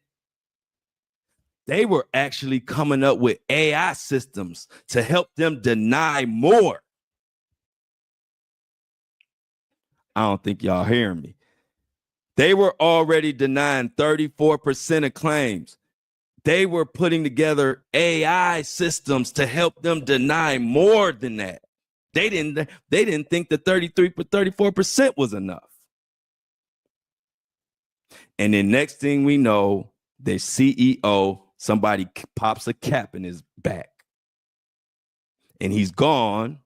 Speaker 1: they were actually coming up with AI systems to help them deny more. I don't think y'all hearing me. They were already denying 34% of claims. They were putting together AI systems to help them deny more than that. They didn't think the 34% was enough. And then next thing we know, their CEO, somebody pops a cap in his back and he's gone,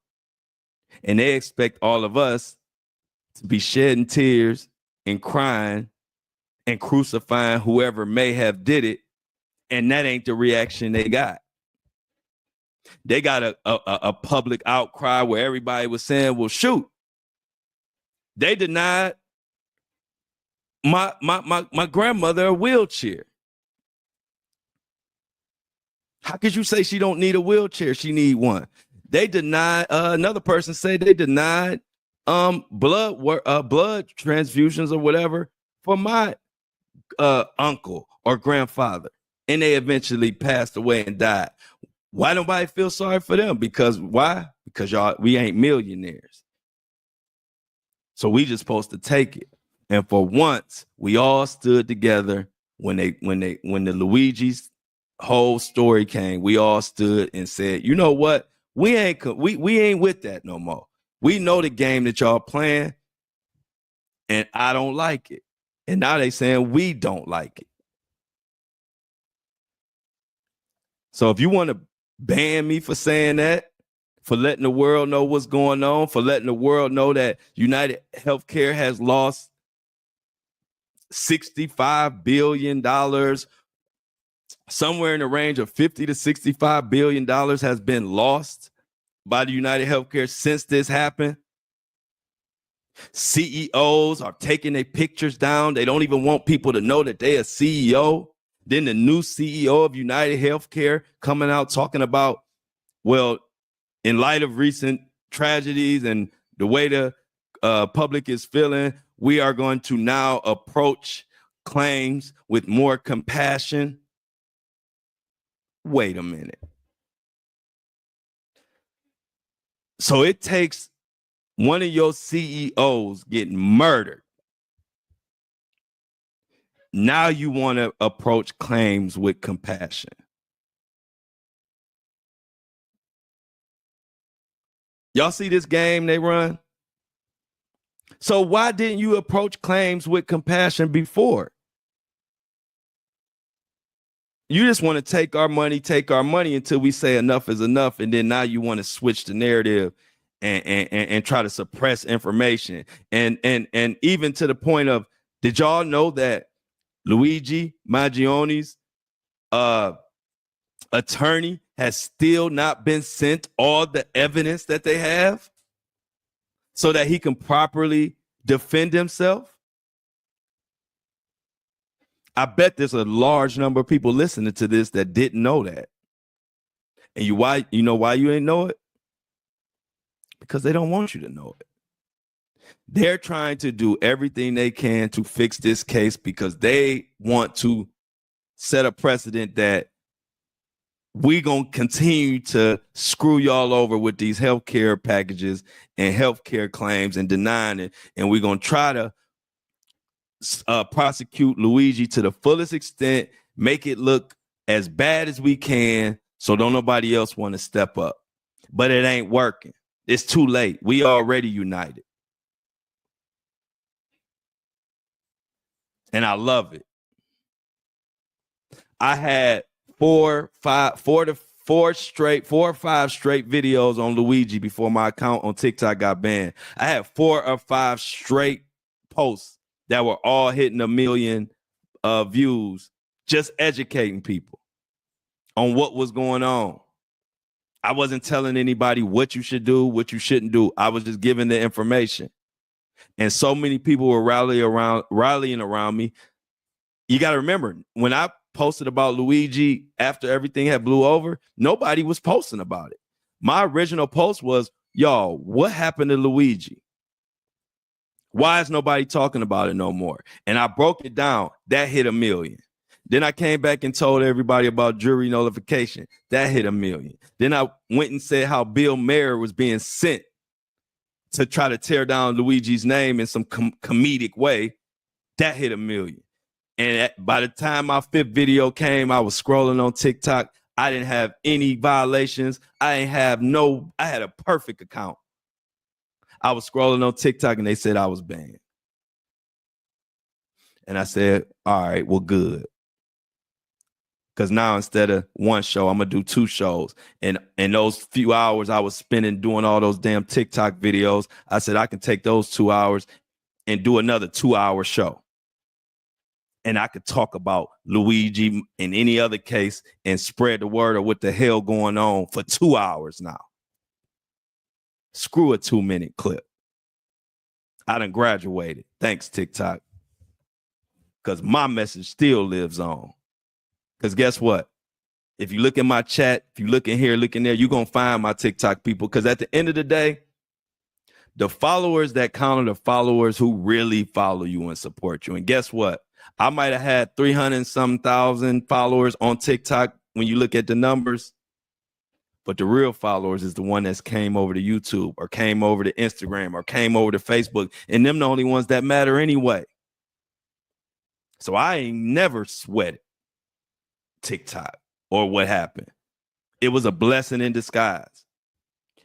Speaker 1: and they expect all of us to be shedding tears and crying and crucifying whoever may have did it, and that ain't the reaction they got. They got a public outcry where everybody was saying, well, shoot, they denied my grandmother a wheelchair. How could you say she don't need a wheelchair? She need one. They denied, another person said they denied blood transfusions or whatever for my uncle or grandfather, and they eventually passed away and died. Why nobody feel sorry for them? Because why? Because we ain't millionaires. So we just supposed to take it. And for once, we all stood together when the Luigi's whole story came. We all stood and said, you know what? We ain't with that no more. We know the game that y'all playing, and I don't like it. And now they saying we don't like it. So if you want to ban me for saying that, for letting the world know what's going on, for letting the world know that United Healthcare has lost $65 billion, somewhere in the range of $50 to $65 billion has been lost by the United Healthcare since this happened. CEOs are taking their pictures down. They don't even want people to know that they're a CEO. Then the new CEO of United Healthcare coming out talking about, well, in light of recent tragedies and the way the public is feeling, we are going to now approach claims with more compassion. Wait a minute. So it takes one of your CEOs getting murdered. Now you want to approach claims with compassion. Y'all see this game they run? So why didn't you approach claims with compassion before? You just want to take our money until we say enough is enough, and then now you want to switch the narrative and try to suppress information. And even to the point of, did y'all know that Luigi Maggioni's attorney has still not been sent all the evidence that they have so that he can properly defend himself? I bet there's a large number of people listening to this that didn't know that. And you know why you ain't know it? Because they don't want you to know it. They're trying to do everything they can to fix this case because they want to set a precedent that we gonna continue to screw y'all over with these healthcare packages and healthcare claims and denying it. And we're gonna try to prosecute Luigi to the fullest extent, make it look as bad as we can, so don't nobody else want to step up. But it ain't working. It's too late. We already united. And I love it. I had four or five straight videos on Luigi before my account on TikTok got banned. I had 4 or 5 straight posts that were all hitting 1 million views, just educating people on what was going on. I wasn't telling anybody what you should do, what you shouldn't do. I was just giving the information. And so many people were rallying around me. You got to remember, when I posted about Luigi after everything had blew over, nobody was posting about it. My original post was, y'all, what happened to Luigi? Why is nobody talking about it no more? And I broke it down. That hit 1 million. Then I came back and told everybody about jury nullification. That hit 1 million. Then I went and said how Bill Maher was being sent to try to tear down Luigi's name in some comedic way. That hit 1 million. And by the time my 5th video came, I was scrolling on TikTok. I didn't have any violations. I had a perfect account. I was scrolling on TikTok and they said I was banned. And I said, all right, well, good. Because now instead of one show, I'm going to do 2 shows. And in those few hours I was spending doing all those damn TikTok videos, I said I can take those 2 hours and do another 2-hour show. And I could talk about Luigi in any other case and spread the word of what the hell going on for 2 hours now. Screw a 2-minute clip. I done graduated. Thanks, TikTok. Because my message still lives on. Because guess what? If you look in my chat, if you look in here, look in there, you're going to find my TikTok people. Because at the end of the day, the followers that count are the followers who really follow you and support you. And guess what? I might have had 300 and some thousand followers on TikTok when you look at the numbers. But the real followers is the one that's came over to YouTube or came over to Instagram or came over to Facebook. And them the only ones that matter anyway. So I ain't never sweated TikTok or what happened. It was a blessing in disguise.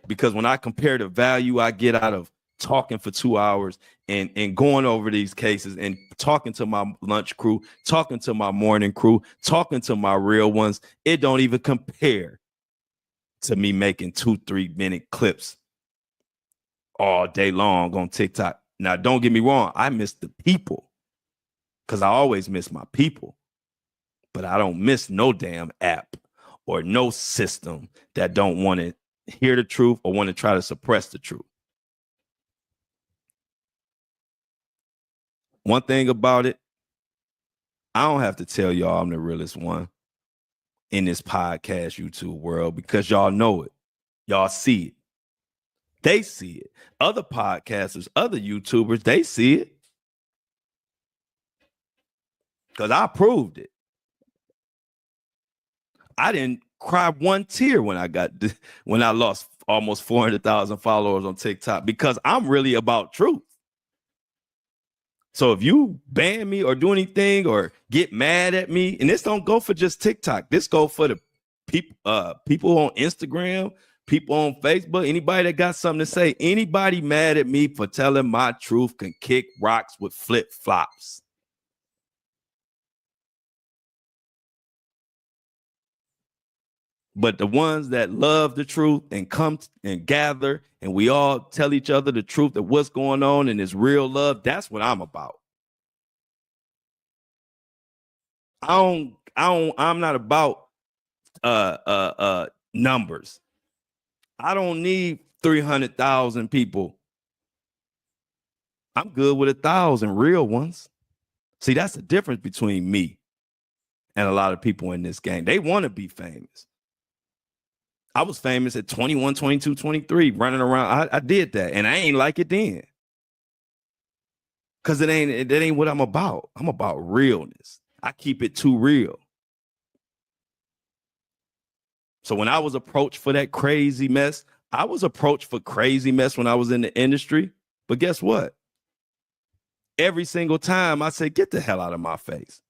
Speaker 1: Because when I compare the value I get out of talking for 2 hours and going over these cases and talking to my lunch crew, talking to my morning crew, talking to my real ones, it don't even compare to me making 2-3 minute clips all day long on TikTok. Now, don't get me wrong. I miss the people because I always miss my people. But I don't miss no damn app or no system that don't want to hear the truth or want to try to suppress the truth. One thing about it, I don't have to tell y'all I'm the realest one in this podcast YouTube world because y'all know it. Y'all see it. They see it. Other podcasters, other YouTubers, they see it. Because I proved it. I didn't cry one tear when I lost almost 400,000 followers on TikTok because I'm really about truth. So if you ban me or do anything or get mad at me, and this don't go for just TikTok, this go for the people on Instagram, people on Facebook, anybody that got something to say, anybody mad at me for telling my truth can kick rocks with flip-flops. But the ones that love the truth and come and gather and we all tell each other the truth of what's going on and it's real love, that's what I'm about. I'm not about numbers. I don't need 300,000 people. I'm good with 1,000 real ones. See, that's the difference between me and a lot of people in this game. They want to be famous. I was famous at 21, 22, 23, running around. I did that, and I ain't like it then. Because that ain't what I'm about. I'm about realness. I keep it too real. So when I was approached for that crazy mess, I was approached for crazy mess when I was in the industry. But guess what? Every single time I say, get the hell out of my face.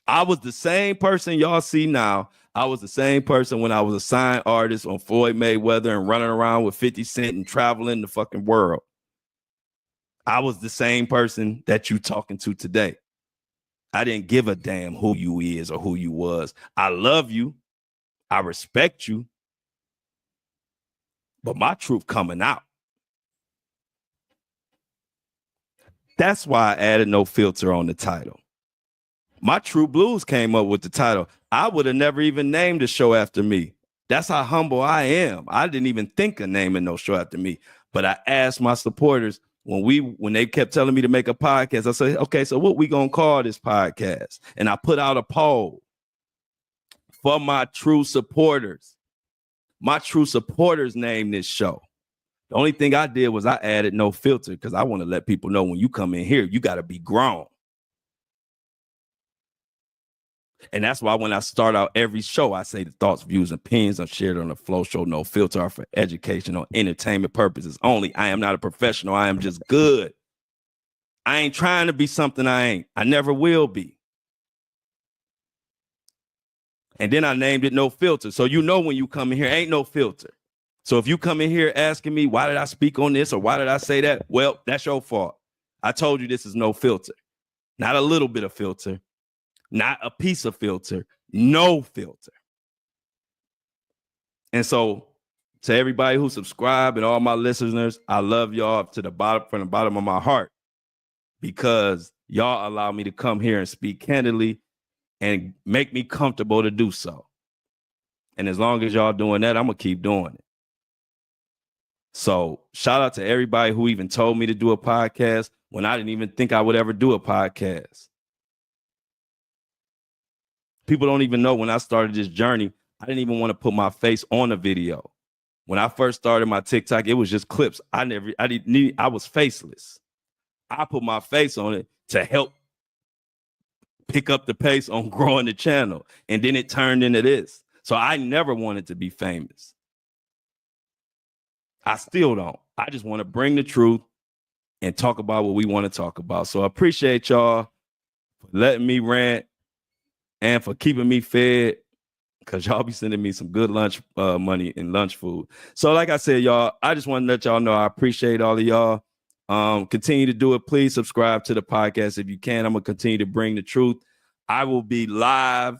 Speaker 1: I was the same person y'all see now. I was the same person when I was a signed artist on Floyd Mayweather and running around with 50 Cent and traveling the fucking world. I was the same person that you talking to today. I didn't give a damn who you is or who you was. I love you. I respect you. But my truth coming out. That's why I added no filter on the title. My True Blues came up with the title. I would have never even named the show after me. That's how humble I am. I didn't even think of naming no show after me. But I asked my supporters when they kept telling me to make a podcast, I said, okay, so what we gonna call this podcast? And I put out a poll for my true supporters. My true supporters named this show. The only thing I did was I added no filter because I want to let people know when you come in here, you got to be grown. And that's why when I start out every show, I say the thoughts, views, and opinions are shared on the Flow Show. No filter are for educational, entertainment purposes only. I am not a professional. I am just good. I ain't trying to be something I ain't. I never will be. And then I named it No Filter. So you know when you come in here, ain't no filter. So if you come in here asking me, why did I speak on this or why did I say that? Well, that's your fault. I told you this is no filter. Not a little bit of filter. Not a piece of filter, No filter. And so to everybody who subscribe and all my listeners, I love y'all from the bottom of my heart, because y'all allow me to come here and speak candidly and make me comfortable to do so. And as long as y'all doing that, I'm going to keep doing it. So shout out to everybody who even told me to do a podcast when I didn't even think I would ever do a podcast. People don't even know when I started this journey, I didn't even want to put my face on a video. When I first started my TikTok, it was just clips. I was faceless. I put my face on it to help pick up the pace on growing the channel. And then it turned into this. So I never wanted to be famous. I still don't. I just want to bring the truth and talk about what we want to talk about. So I appreciate y'all for letting me rant and for keeping me fed, because y'all be sending me some good lunch money and lunch food. So like I said, y'all, I just want to let y'all know I appreciate all of y'all. Continue to do it. Please subscribe to the podcast if you can. I'm going to continue to bring the truth. I will be live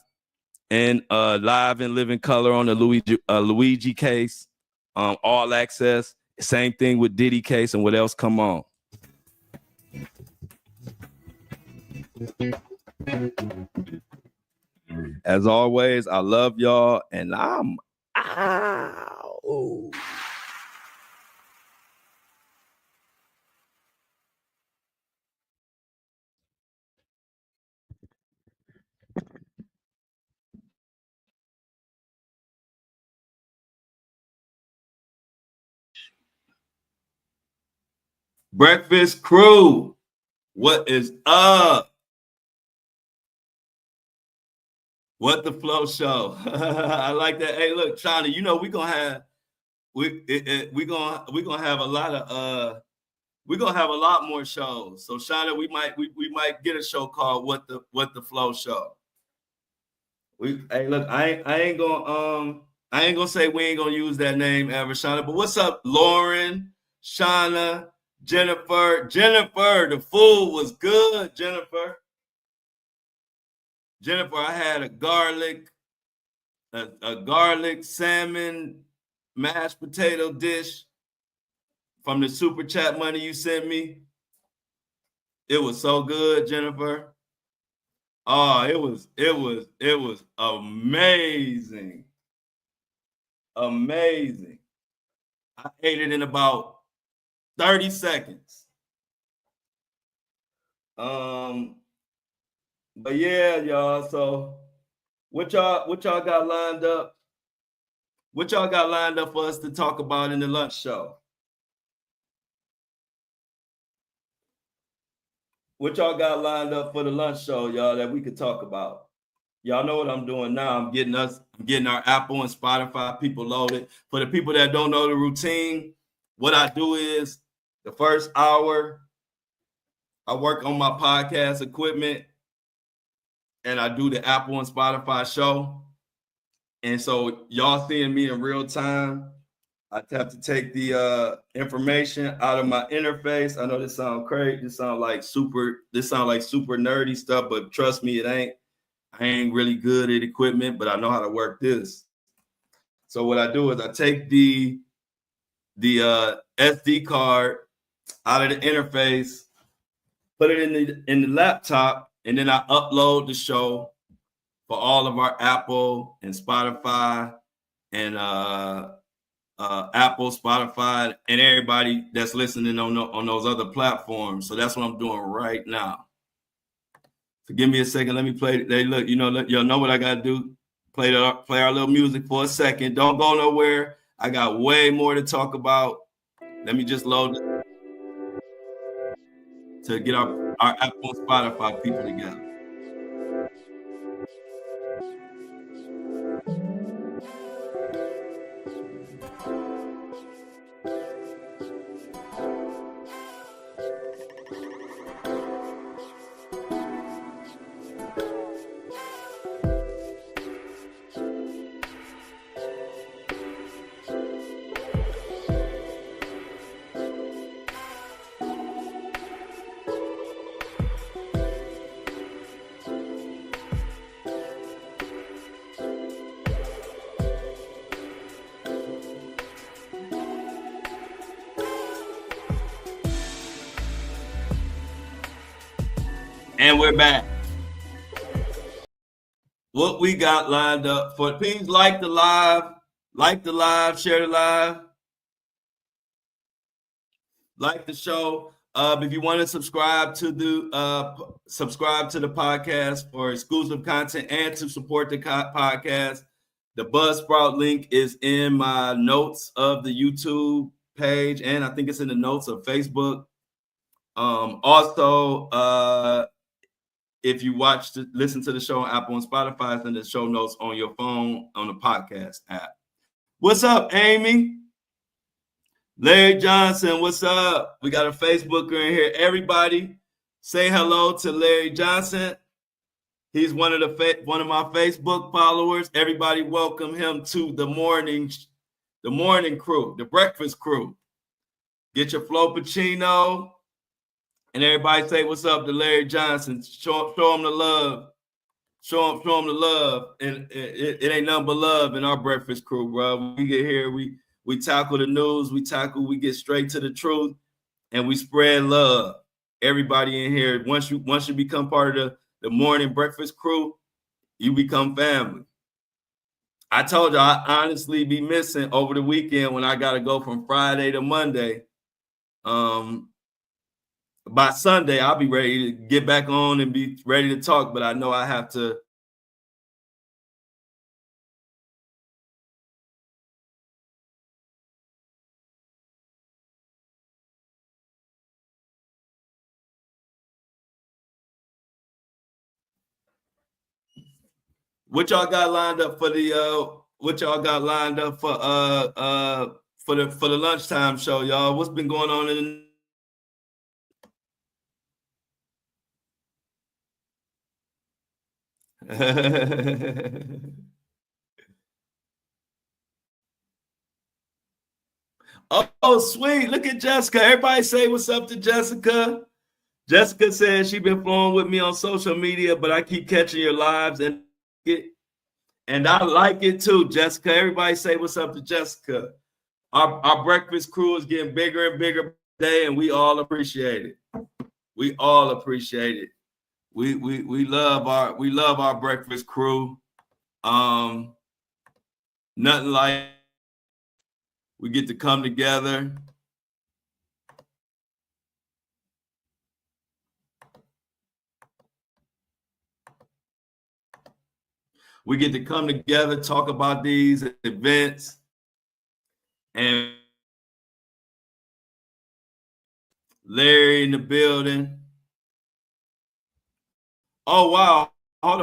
Speaker 1: in living color on the Luigi case. All access. Same thing with Diddy case and what else come on. As always, I love y'all, and I'm out. Breakfast crew, what is up? What the flow show? I like that. Hey, look, Shawnee, you know we're gonna have a lot of we're gonna have a lot more shows. So Shawnee, we might get a show called What the Flow Show. Hey, look, I ain't gonna say we ain't gonna use that name ever, Shauna. But what's up, Lauren, Shauna, Jennifer? Jennifer, the food was good, Jennifer. Jennifer, I had a garlic salmon mashed potato dish from the super chat money you sent me. It was so good, Jennifer. Oh, it was amazing. Amazing. I ate it in about 30 seconds. But yeah, y'all. So what y'all got lined up? What y'all got lined up for us to talk about in the lunch show? What y'all got lined up for the lunch show, y'all, that we could talk about? Y'all know what I'm doing now. I'm getting our Apple and Spotify people loaded. For the people that don't know the routine, what I do is the first hour, I work on my podcast equipment and I do the Apple and Spotify show. And so y'all seeing me in real time. I have to take the information out of my interface. I know this sounds crazy. This sounds like super nerdy stuff, but trust me, it ain't. I ain't really good at equipment, but I know how to work this. So what I do is I take the SD card out of the interface, put it in the laptop, and then I upload the show for all of our Apple and Spotify and Apple, Spotify, and everybody that's listening on those other platforms. So that's what I'm doing right now. So give me a second. Let me play. Look, y'all know what I got to do. Play our little music for a second. Don't go nowhere. I got way more to talk about. Let me just load it to get our Apple and Spotify people together. And we're back. What we got lined up for, please like the live, share the live, like the show. If you want to subscribe to the podcast for exclusive content and to support the podcast, the Buzzsprout link is in my notes of the YouTube page, and I think it's in the notes of Facebook. Also, if you listen to the show on Apple and Spotify, it's in the show notes on your phone on the podcast app. What's up, Amy? Larry Johnson, what's up? We got a Facebooker in here. Everybody, say hello to Larry Johnson. He's one of my Facebook followers. Everybody, welcome him to the morning crew, the breakfast crew. Get your Flo Pacino, and everybody say what's up to Larry Johnson. Show him the love. Show him the love, and it ain't nothing but love in our breakfast crew, bro. We get here, we tackle the news, we get straight to the truth, and we spread love. Everybody in here, once you become part of the morning breakfast crew, you become family. I told you I honestly be missing over the weekend when I got to go from Friday to Monday. By Sunday, I'll be ready to get back on and be ready to talk, but I know I have to. What y'all got lined up for the for the lunchtime show, y'all? What's been going on in Oh, sweet. Look at Jessica. Everybody say what's up to Jessica. Jessica says she's been flowing with me on social media, but I keep catching your lives and I like it too, Jessica. Everybody say what's up to Jessica. Our breakfast crew is getting bigger and bigger today, and we all appreciate it. We all appreciate it. We love our breakfast crew. Nothing like we get to come together. We get to come together, talk about these events, and Larry in the building. Oh, wow. Hold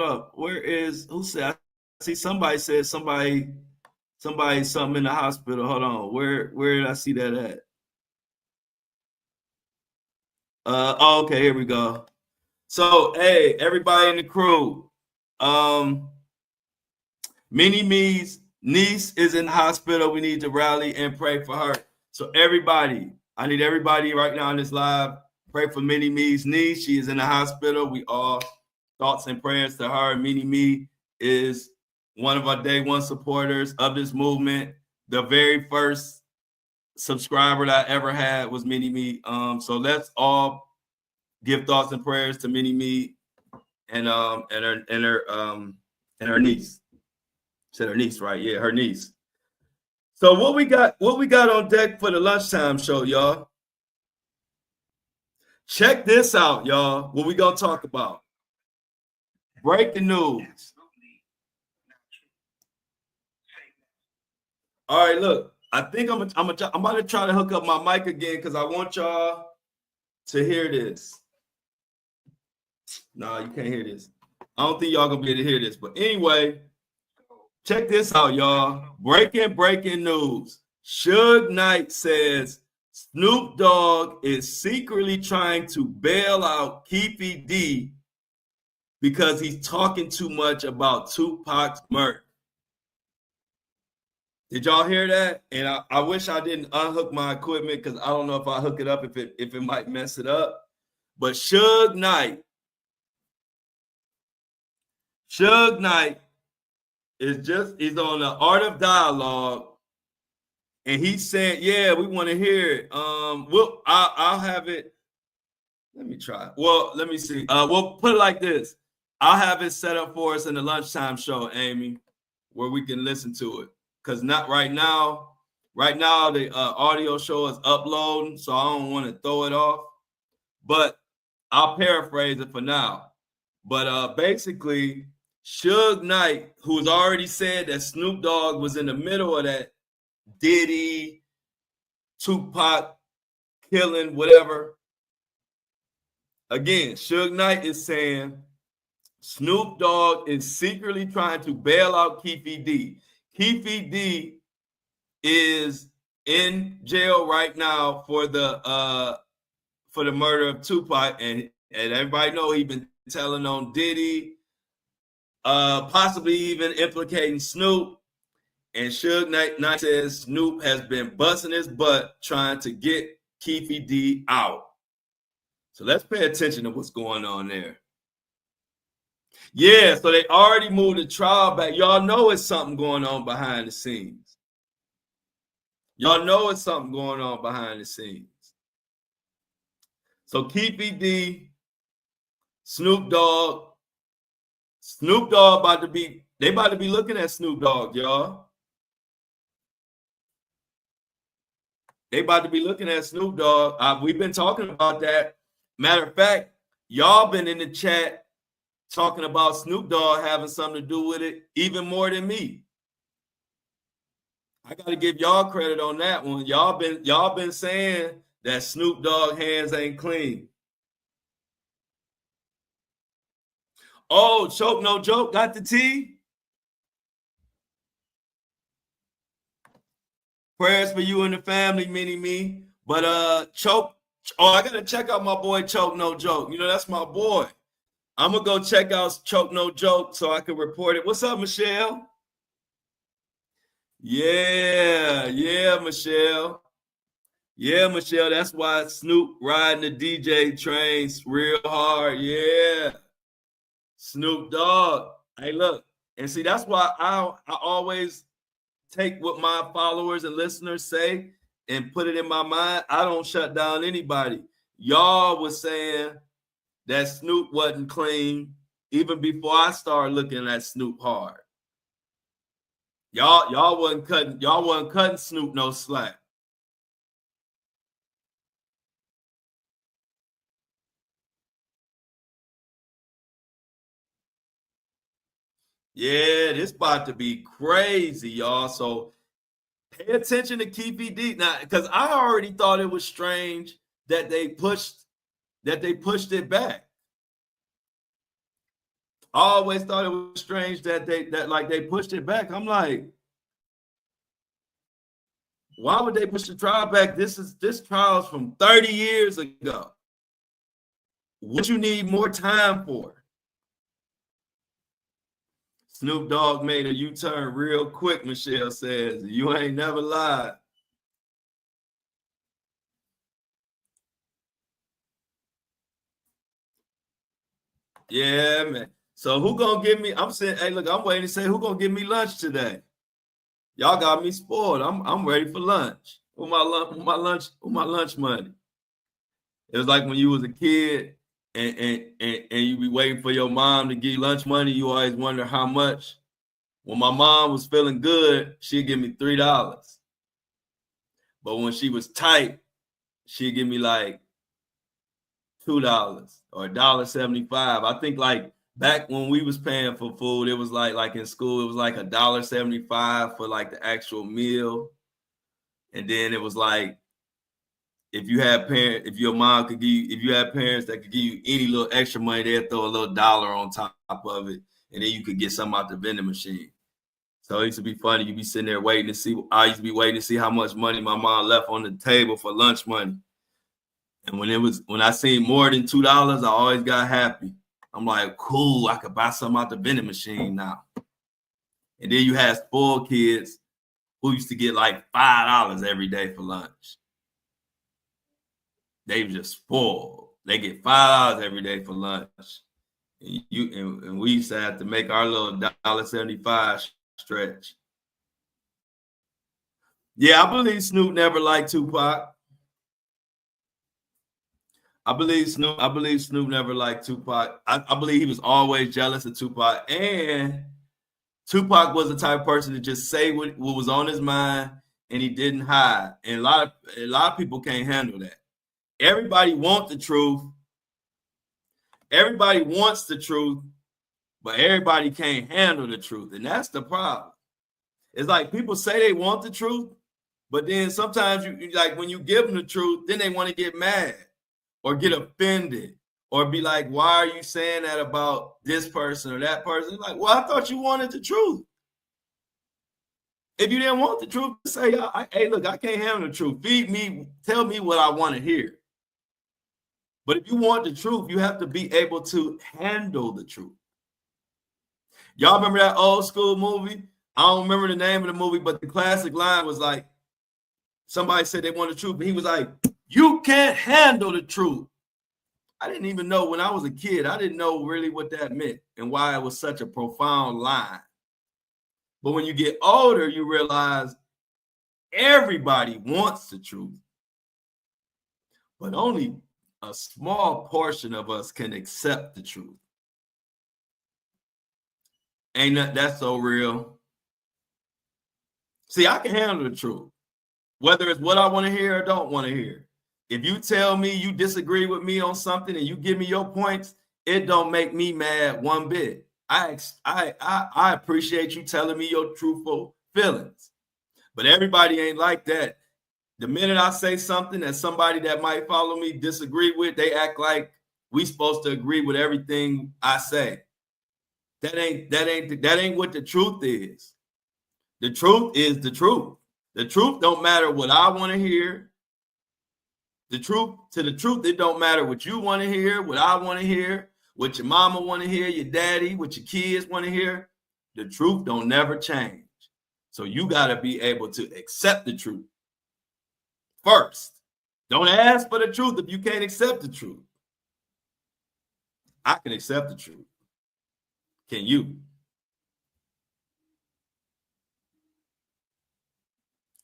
Speaker 1: up. Who said? I see somebody said something in the hospital. Hold on. Where did I see that at? Okay, here we go. So, hey, everybody in the crew. Minnie Me's niece is in the hospital. We need to rally and pray for her. So everybody, I need everybody right now in this live, pray for Minnie Me's niece. She is in the hospital. We all thoughts and prayers to her. Minnie Me is one of our day one supporters of this movement. The very first subscriber that I ever had was Minnie Me. So let's all give thoughts and prayers to Minnie Me and her niece. Said her niece, right? Yeah, her niece. So what we got on deck for the lunchtime show, y'all? Check this out, y'all. What we gonna talk about? Breaking news. All right, look. I think I'm about to try to hook up my mic again because I want y'all to hear this. No, you can't hear this. I don't think y'all gonna be able to hear this. But anyway, check this out, y'all. Breaking news. Suge Knight says Snoop Dogg is secretly trying to bail out Keefy D because he's talking too much about Tupac's murder. Did y'all hear that? And I wish I didn't unhook my equipment because I don't know if I hook it up if it might mess it up. But Suge Knight he's on the Art of Dialogue, and he said, "Yeah, we want to hear it." I'll have it. Let me try. Well, let me see. We'll put it like this. I'll have it set up for us in the lunchtime show, Amy, where we can listen to it. Because not right now. Right now, the audio show is uploading, so I don't want to throw it off. But I'll paraphrase it for now. But basically, Suge Knight, who's already said that Snoop Dogg was in the middle of that Diddy, Tupac killing, whatever. Again, Suge Knight is saying Snoop Dogg is secretly trying to bail out Keefe D. Keefe D is in jail right now for the murder of Tupac, and everybody know he's been telling on Diddy, possibly even implicating Snoop. And Suge Knight says Snoop has been busting his butt trying to get Keefe D out. So let's pay attention to what's going on there. Yeah, so they already moved the trial back. Y'all know it's something going on behind the scenes. Y'all know it's something going on behind the scenes. So Keefe D, Snoop Dogg about to be looking at Snoop Dogg, y'all. They about to be looking at Snoop Dogg. We've been talking about that. Matter of fact, y'all been in the chat talking about Snoop Dogg having something to do with it even more than me. I got to give y'all credit on that one. Y'all been saying that Snoop Dogg hands ain't clean. Oh, Choke No Joke got the tea. Prayers for you and the family, mini me. But Choke, I gotta check out my boy Choke No Joke. You know, that's my boy. I'm gonna go check out Choke No Joke so I can report it. What's up, Michelle? Yeah, Michelle. Yeah, Michelle. That's why Snoop riding the DJ trains real hard. Yeah. Snoop Dogg. Hey, look. And see, that's why I always take what my followers and listeners say and put it in my mind. I don't shut down anybody. Y'all was saying that Snoop wasn't clean even before I started looking at Snoop hard. Y'all wasn't cutting Snoop no slack. Yeah, this about to be crazy, y'all. So pay attention to Keefe D now, because I already thought it was strange that they pushed it back. I always thought it was strange that they pushed it back. I'm like, why would they push the trial back? This trial's from 30 years ago. What you need more time for? Snoop Dogg made a U-turn real quick, Michelle says. You ain't never lied. Yeah, man. So who gonna give me? I'm saying, hey, look, I'm waiting to say who gonna give me lunch today. Y'all got me spoiled. I'm ready for lunch. With my lunch money. It was like when you was a kid and you be waiting for your mom to give you lunch money. You always wonder how much. When my mom was feeling good, she'd give me $3. But when she was tight, she'd give me like $2 or $1.75. I think like back when we was paying for food, it was like in school, it was like $1.75 for like the actual meal. And then it was like if you had parents, if your mom could give you, if you had parents that could give you any little extra money, they'd throw a little dollar on top of it, and then you could get something out the vending machine. So it used to be funny. You'd be sitting there waiting to see. I used to be waiting to see how much money my mom left on the table for lunch money. And when I seen more than $2, I always got happy. I'm like, cool, I could buy something out the vending machine now. And then you had spoiled kids who used to get like $5 every day for lunch. They were just spoiled. They get $5 every day for lunch. And we used to have to make our little $1.75 stretch. Yeah, I believe Snoop never liked Tupac. I believe Snoop never liked Tupac. I believe he was always jealous of Tupac, and Tupac was the type of person to just say what was on his mind, and he didn't hide. And a lot of people can't handle that. Everybody wants the truth. Everybody wants the truth, but everybody can't handle the truth, and that's the problem. It's like people say they want the truth, but then sometimes you like when you give them the truth, then they want to get mad or get offended or be like, why are you saying that about this person or that person? Like, well, I thought you wanted the truth. If you didn't want the truth, say, hey, look, I can't handle the truth. Feed me, tell me what I want to hear. But if you want the truth, you have to be able to handle the truth. Y'all remember that old school movie? I don't remember the name of the movie, but the classic line was like, somebody said they wanted the truth, and he was like, you can't handle the truth. I didn't even know when I was a kid, I didn't know really what that meant and why it was such a profound line. But when you get older, you realize everybody wants the truth, but only a small portion of us can accept the truth. Ain't that so real? See, I can handle the truth, whether it's what I want to hear or don't want to hear. If you tell me you disagree with me on something and you give me your points, it don't make me mad one bit. I appreciate you telling me your truthful feelings, but everybody ain't like that. The minute I say something that somebody that might follow me disagree with, they act like we supposed to agree with everything I say. That ain't what the truth is. The truth is the truth. The truth don't matter what I want to hear. The truth, it don't matter what you want to hear, what I want to hear, what your mama want to hear, your daddy, what your kids want to hear. The truth don't never change. So you got to be able to accept the truth first. Don't ask for the truth if you can't accept the truth. I can accept the truth. Can you?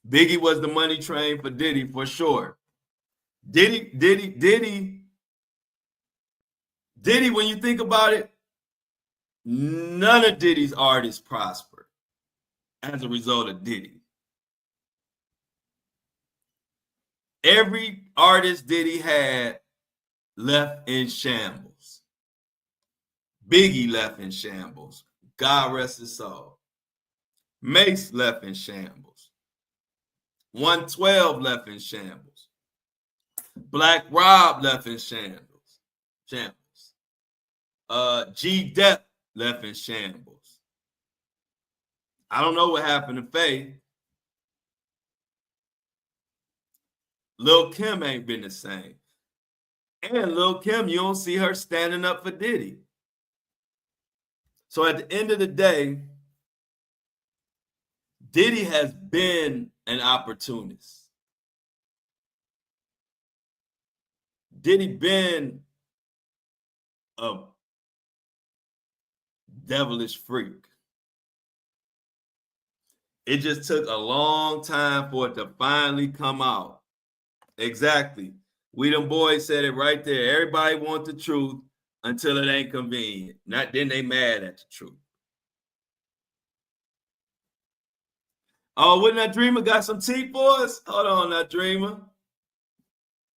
Speaker 1: Biggie was the money train for Diddy for sure. Diddy, when you think about it, none of Diddy's artists prospered as a result of Diddy. Every artist Diddy had left in shambles. Biggie left in shambles. God rest his soul. Mace left in shambles. 112 left in shambles. Black Rob left in shambles. G-Dep left in shambles. I don't know what happened to Faith. Lil' Kim ain't been the same. And Lil' Kim, you don't see her standing up for Diddy. So at the end of the day, Diddy has been an opportunist. Diddy been a devilish freak. It just took a long time for it to finally come out. Exactly. We them boys said it right there. Everybody wants the truth until it ain't convenient. Not then they mad at the truth. Oh, wouldn't that Dreamer got some tea for us? Hold on, that Dreamer.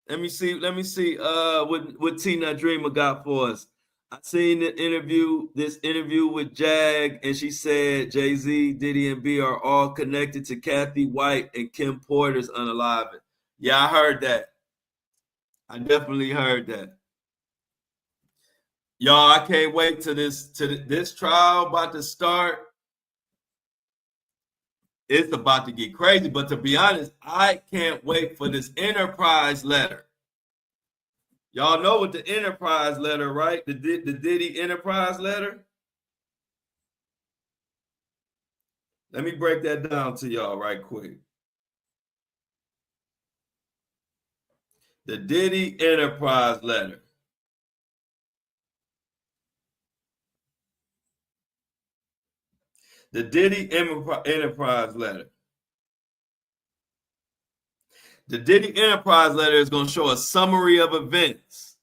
Speaker 1: Let me see what T Nut Dreamer got for us. I seen this interview with Jag, and she said Jay-Z, Diddy, and B are all connected to Kathy White and Kim Porter's unaliving. Yeah, I heard that. I definitely heard that. Y'all, I can't wait till this trial about to start. It's about to get crazy, but to be honest, I can't wait for this Enterprise letter. Y'all know what the Enterprise letter, right? The Diddy Enterprise letter. Let me break that down to y'all right quick. The Diddy Enterprise letter. The Diddy Enterprise letter. The Diddy Enterprise letter is going to show a summary of events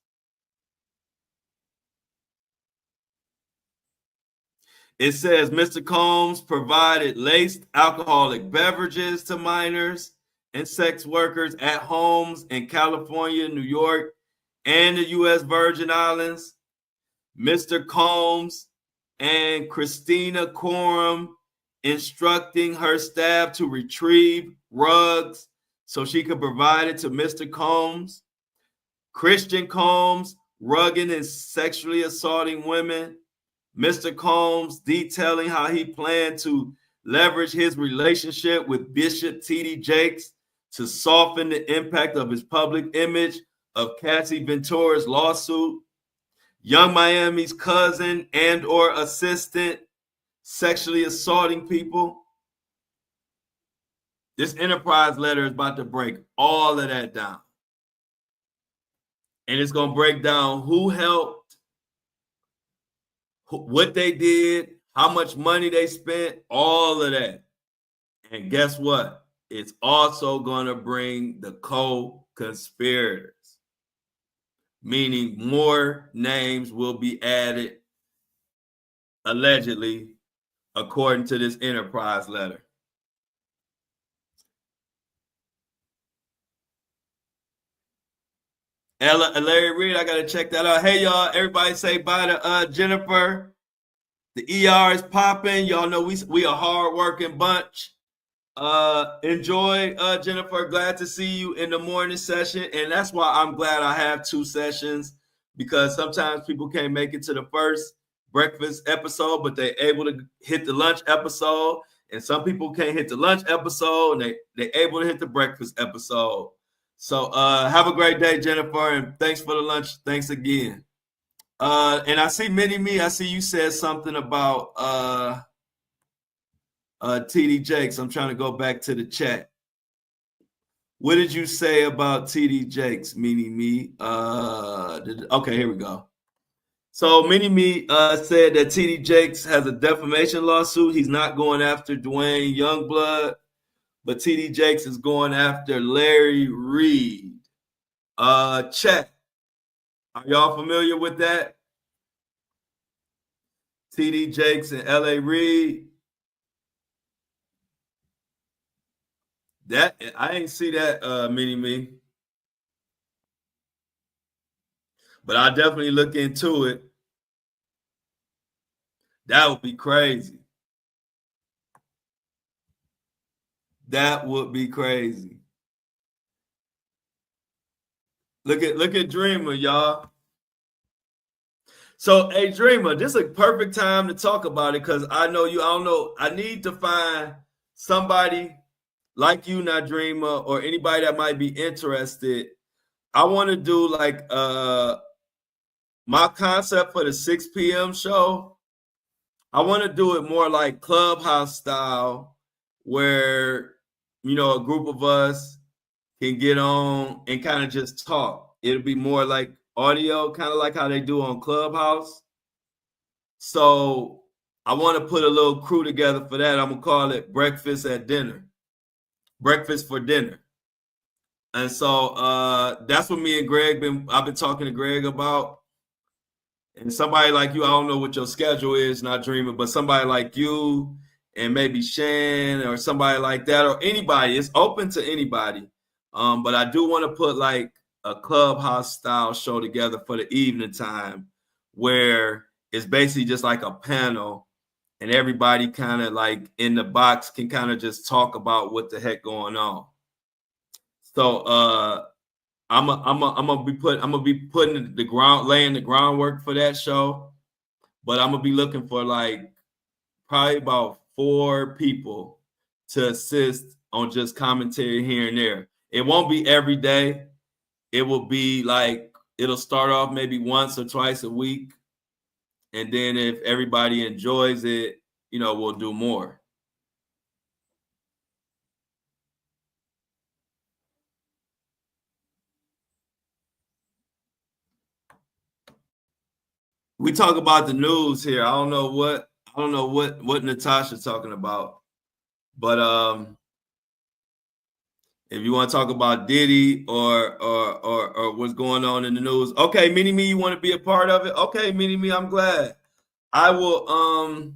Speaker 1: It says Mr. Combs provided laced alcoholic beverages to minors and sex workers at homes in California, New York, and the U.S. Virgin Islands. Mr. Combs and Christina Coram instructing her staff to retrieve rugs so she could provide it to Mr. Combs. Christian Combs rugging and sexually assaulting women. Mr. Combs detailing how he planned to leverage his relationship with Bishop T.D. Jakes to soften the impact of his public image of Cassie Ventura's lawsuit. Young Miami's cousin and or assistant sexually assaulting people. This Enterprise letter is about to break all of that down. And it's going to break down who helped, what they did, how much money they spent, all of that. And guess what? It's also going to bring the co-conspirators, meaning more names will be added, allegedly, according to this Enterprise letter. Larry Reed, I got to check that out. Hey, y'all, everybody say bye to Jennifer. The ER is popping. Y'all know we a hard-working bunch. Enjoy, Jennifer. Glad to see you in the morning session. And that's why I'm glad I have 2 sessions, because sometimes people can't make it to the first breakfast episode, but they're able to hit the lunch episode. And some people can't hit the lunch episode, and they're able to hit the breakfast episode. So have a great day, Jennifer, and thanks for the lunch. Thanks again. And I see Mini-Me, I see you said something about TD Jakes. I'm trying to go back to the chat. What did you say about TD Jakes, Mini-Me? Okay, here we go. So Mini-Me said that TD Jakes has a defamation lawsuit. He's not going after Dwayne Youngblood, but TD Jakes is going after Larry Reed. Chat. Are y'all familiar with that? TD Jakes and L.A. Reid. That I ain't see that Mini-Me. But I'll definitely look into it. That would be crazy. That would be crazy. Look at Dreamer, y'all. So, hey, Dreamer, this is a perfect time to talk about it, because I know you. I don't know. I need to find somebody like you, not Dreamer, or anybody that might be interested. I want to do like my concept for the 6 p.m. show. I want to do it more like Clubhouse style, where, you know, a group of us can get on and kind of just talk. It'll be more like audio, kind of like how they do on Clubhouse. So I want to put a little crew together for that. I'm going to call it Breakfast at Dinner. Breakfast for Dinner. And so that's what me and Greg I've been talking to Greg about. And somebody like you, I don't know what your schedule is, not Dreaming, but somebody like you and maybe Shan or somebody like that, or anybody. It's open to anybody. But I do want to put like a Clubhouse style show together for the evening time, where it's basically just like a panel and everybody kind of like in the box can kind of just talk about what the heck going on. So I'm gonna be putting laying the groundwork for that show, but I'm gonna be looking for like probably about 4 people to assist on just commentary here and there. It won't be every day. It will be like, it'll start off maybe once or twice a week, and then if everybody enjoys it, you know, we'll do more. We talk about the news here. I don't know what Natasha's talking about, but if you want to talk about Diddy or what's going on in the news, okay, Mini-Me, you want to be a part of it? Okay, Mini-Me, I'm glad. I will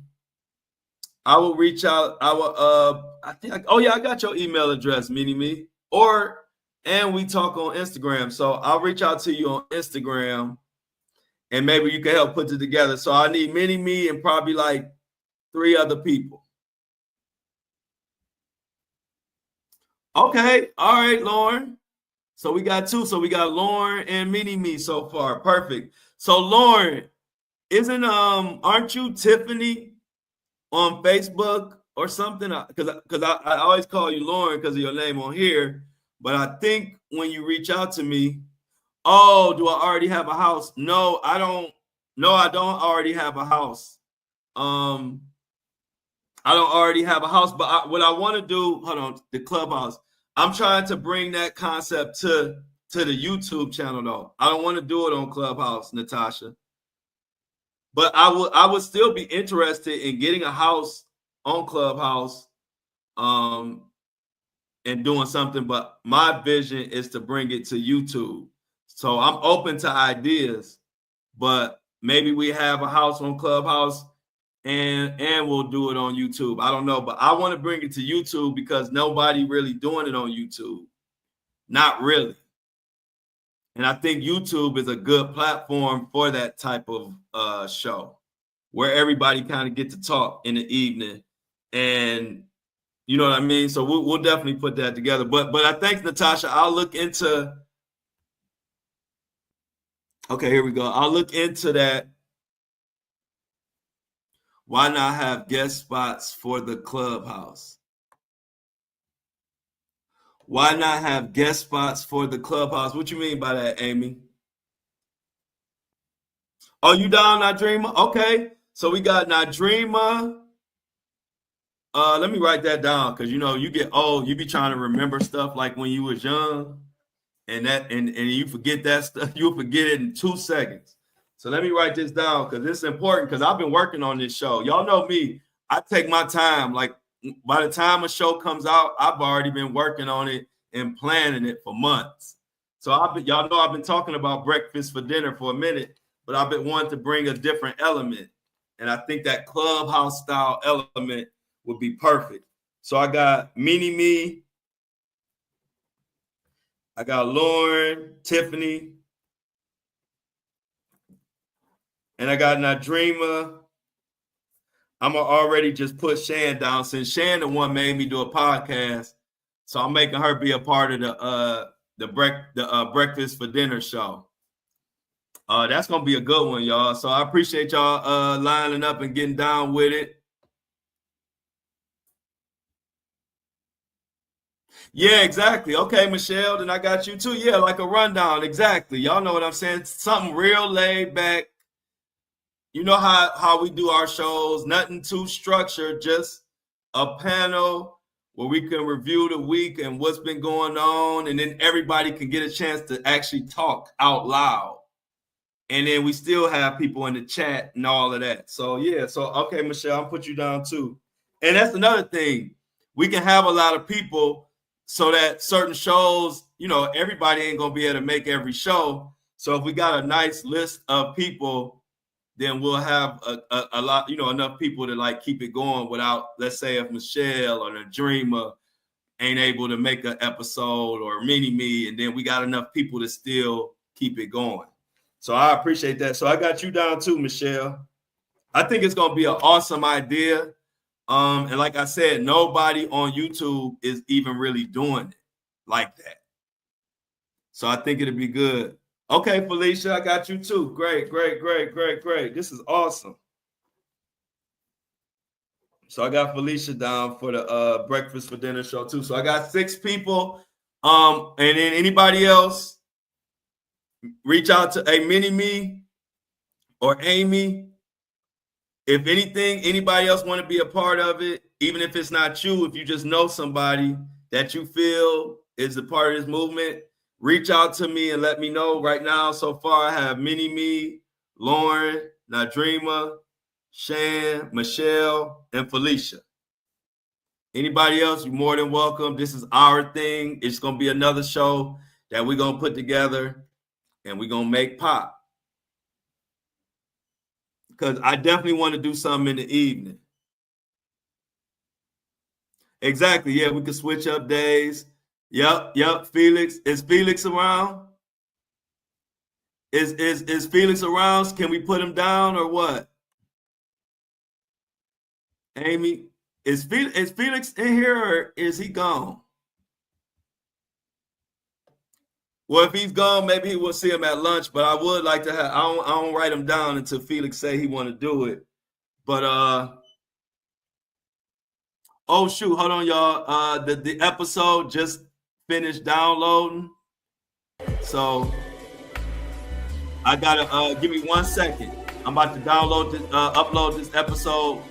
Speaker 1: I will reach out. I will. I think. Oh yeah, I got your email address, Mini Me. And we talk on Instagram. So I'll reach out to you on Instagram, and maybe you can help put it together. So I need Mini Me and probably like 3 other people. Okay. All right, Lauren. So we got 2. So we got Lauren and Mini Me so far. Perfect. So Lauren, aren't you Tiffany on Facebook or something? Because I always call you Lauren because of your name on here. But I think when you reach out to me, oh, do I already have a house? No, I don't. No, I don't already have a house. I don't already have a house, but what I want to do, hold on, the Clubhouse. I'm trying to bring that concept to the YouTube channel though. I don't want to do it on Clubhouse, Natasha. But I would still be interested in getting a house on Clubhouse, and doing something. But my vision is to bring it to YouTube. So I'm open to ideas, but maybe we have a house on Clubhouse and we'll do it on YouTube. I don't know, but I want to bring it to YouTube because nobody really doing it on YouTube. Not really. And I think YouTube is a good platform for that type of show where everybody kind of get to talk in the evening, and you know what I mean? So we'll definitely put that together. But I think, Natasha, I'll look into. Okay, here we go. I'll look into that. Why not have guest spots for the Clubhouse? Why not have guest spots for the Clubhouse? What you mean by that, Amy? Oh, you down, Nadrima? Okay. So we got Nadrima. Let me write that down because you get old, you be trying to remember stuff like when you was young, and you forget that stuff. You'll forget it in 2 seconds. So let me write this down because it's important because I've been working on this show. Y'all know me. I take my time. Like by the time a show comes out, I've already been working on it and planning it for months. So y'all know I've been talking about breakfast for dinner for a minute, but I've been wanting to bring a different element. And I think that Clubhouse style element would be perfect. So I got Mini Me, I got Lauren, Tiffany, and I got Nadrima. I'm gonna already just put Shan down since Shan the one made me do a podcast. So I'm making her be a part of the breakfast for dinner show. That's gonna be a good one, y'all. So I appreciate y'all lining up and getting down with it. Yeah, exactly. Okay, Michelle, then I got you too. Yeah, like a rundown. Exactly. Y'all know what I'm saying. Something real laid back. You know how we do our shows. Nothing too structured. Just a panel where we can review the week and what's been going on, and then everybody can get a chance to actually talk out loud. And then we still have people in the chat and all of that. So yeah. So okay, Michelle, I'll put you down too. And that's another thing. We can have a lot of people so that certain shows, everybody ain't gonna be able to make every show. So if we got a nice list of people, then we'll have a lot, enough people to like keep it going without, let's say if Michelle or the Dreamer ain't able to make an episode or Mini Me, and then we got enough people to still keep it going. So I appreciate that. So I got you down too, Michelle. I think it's gonna be an awesome idea. And like I said, nobody on YouTube is even really doing it like that. So I think it'll be good. Okay, Felicia, I got you too. Great. This is awesome. So I got Felicia down for the breakfast for dinner show too. So I got 6 people. And then anybody else, reach out to a Mini Me or Amy. If anything, anybody else want to be a part of it, even if it's not you, if you just know somebody that you feel is a part of this movement, reach out to me and let me know. Right now, so far, I have Mini Me, Lauren, Nadrima, Shan, Michelle, and Felicia. Anybody else, you're more than welcome. This is our thing. It's going to be another show that we're going to put together and we're going to make pop. Because I definitely want to do something in the evening. Exactly. Yeah, we can switch up days. Yep. Felix. Is Felix around? Is Felix around? Can we put him down or what? Amy, is Felix in here or is he gone? Well, if he's gone, maybe we'll see him at lunch. But I would like to have. I don't write him down until Felix say he want to do it. But oh shoot, hold on, y'all. The episode just finished downloading, so I gotta give me 1 second. I'm about to download this, upload this episode.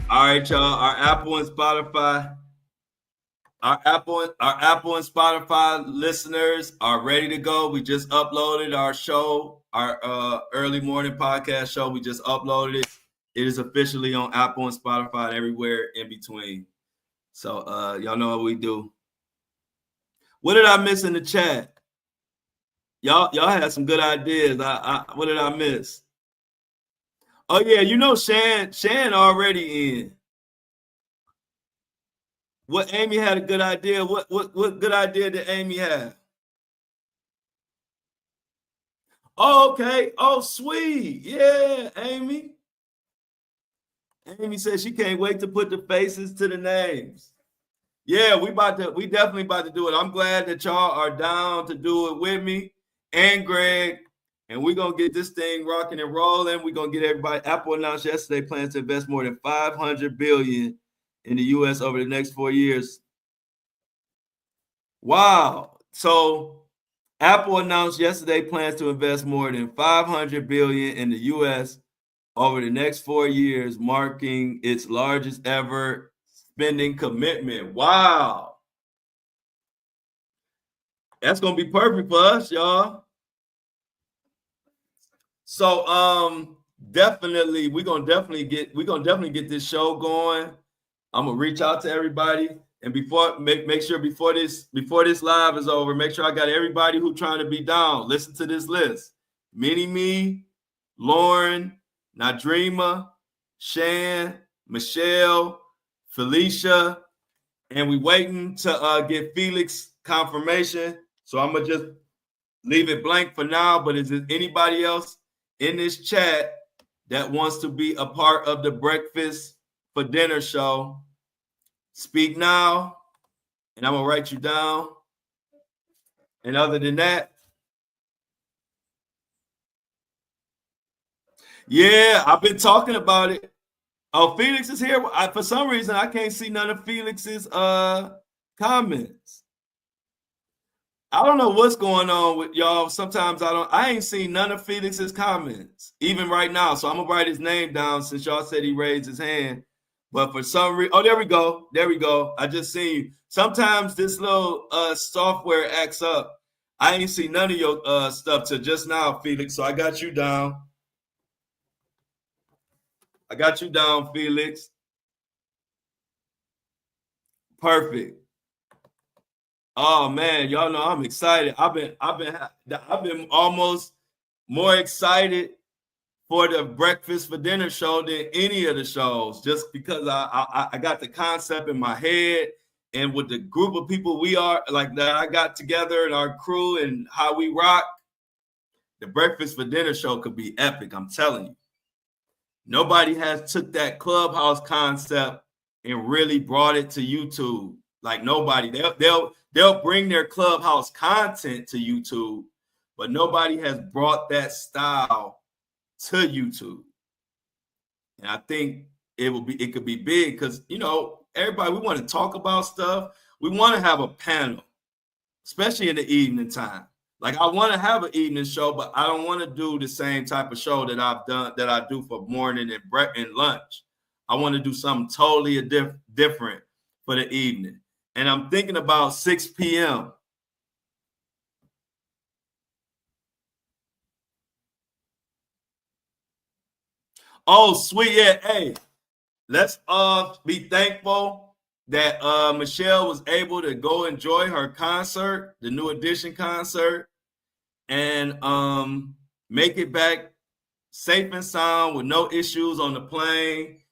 Speaker 1: All right, y'all. Our Apple and Spotify listeners are ready to go. We just uploaded our show, our early morning podcast show. We just uploaded it. It is officially on Apple and Spotify and everywhere in between. So y'all know what we do. What did I miss in the chat? Y'all had some good ideas. What did I miss? Oh yeah, you know Shan already in. What Amy had a good idea. What good idea did Amy have? Oh, okay. Oh, sweet. Yeah, Amy. Amy said she can't wait to put the faces to the names. Yeah, we definitely about to do it. I'm glad that y'all are down to do it with me and Greg. And we're gonna get this thing rocking and rolling. We're gonna get everybody. Apple announced yesterday plans to invest more than $500 billion in the US over the next 4 years. Wow. So Apple announced yesterday plans to invest more than $500 billion in the US over the next 4 years, marking its largest ever spending commitment. Wow. That's gonna be perfect for us, y'all. So definitely we're gonna definitely get this show going. I'm gonna reach out to everybody, and make sure before this live is over, make sure I got everybody who trying to be down. Listen to this list: Mini Me, Lauren, Nadrima, Shan, Michelle, Felicia, and we waiting to get Felix confirmation. So I'm gonna just leave it blank for now. But is there anybody else in this chat that wants to be a part of the Breakfast for Dinner show? Speak now, and I'm gonna write you down. And other than that, yeah, I've been talking about it. Oh, Felix is here. For some reason, I can't see none of Felix's comments. I don't know what's going on with y'all. Sometimes I ain't seen none of Felix's comments, even right now. So I'm gonna write his name down since y'all said he raised his hand. But for some reason, oh, there we go. There we go. I just seen you. Sometimes this little software acts up. I ain't seen none of your stuff till just now, Felix. So I got you down. Felix. Perfect. Oh man, y'all know I'm excited. I've been almost more excited for the Breakfast for Dinner show than any of the shows, just because I got the concept in my head, and with the group of people we are like that I got together and our crew and how we rock, the Breakfast for Dinner show could be epic. I'm telling you. Nobody has took that Clubhouse concept and really brought it to YouTube. Like nobody. They'll bring their Clubhouse content to YouTube, but nobody has brought that style to YouTube. And I think it could be big because, you know, everybody, we want to talk about stuff. We want to have a panel, especially in the evening time. Like I want to have an evening show, but I don't want to do the same type of show that I do for morning and lunch. I want to do something totally different for the evening. And I'm thinking about 6 p.m. Oh, sweet. Yeah. Hey, let's be thankful that Michelle was able to go enjoy her concert, the New Edition concert, and make it back safe and sound with no issues on the plane.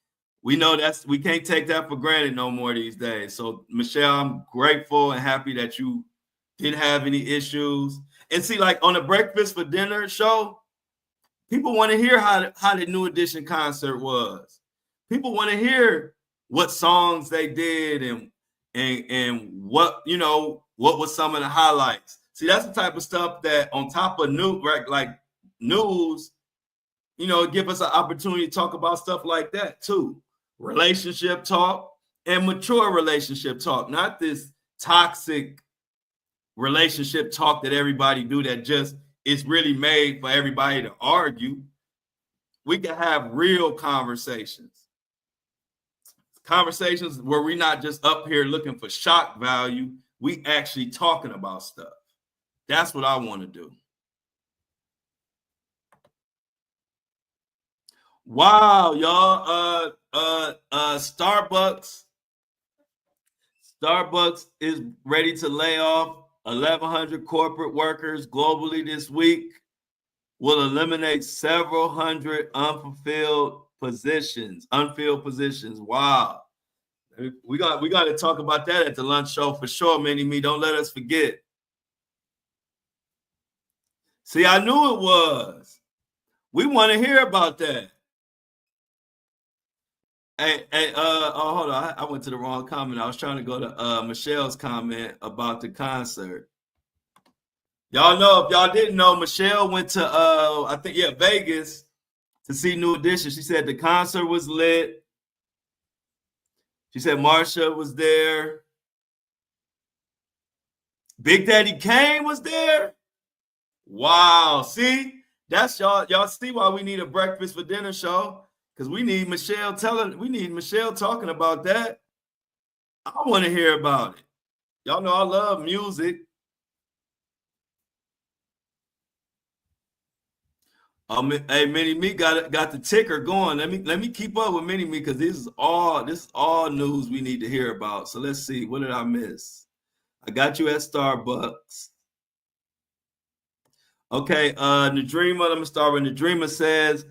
Speaker 1: We know we can't take that for granted no more these days. So Michelle, I'm grateful and happy that you didn't have any issues. And see, like on the Breakfast for Dinner show, people want to hear how the New Edition concert was. People want to hear what songs they did and what, you know, what was some of the highlights. See, that's the type of stuff that on top of news, you know, give us an opportunity to talk about stuff like that too. Relationship talk and mature relationship talk, not this toxic relationship talk that everybody do that just is really made for everybody to argue. We can have real conversations where we're not just up here looking for shock value. We actually talking about stuff. That's what I want to do. Wow, y'all. Starbucks is ready to lay off 1,100 corporate workers globally this week. Will eliminate several hundred unfilled positions. Wow. We got to talk about that at the lunch show for sure, Mini-Me. Don't let us forget. See, I knew it was. We want to hear about that. Hey, oh, hold on. I went to the wrong comment. I was trying to go to Michelle's comment about the concert. Y'all know, if y'all didn't know, Michelle went to I think Vegas to see New Edition. She said the concert was lit. She said Marsha was there. Big Daddy Kane was there. Wow. See, that's y'all see why we need a Breakfast for Dinner show. Because we need Michelle talking about that. I want to hear about it. Y'all know I love music. Hey, Mini-Me got the ticker going. Let me keep up with Mini-Me because this is all news we need to hear about. So let's see. What did I miss? I got you at Starbucks. Okay, Nadreema, let me start with Nadreema says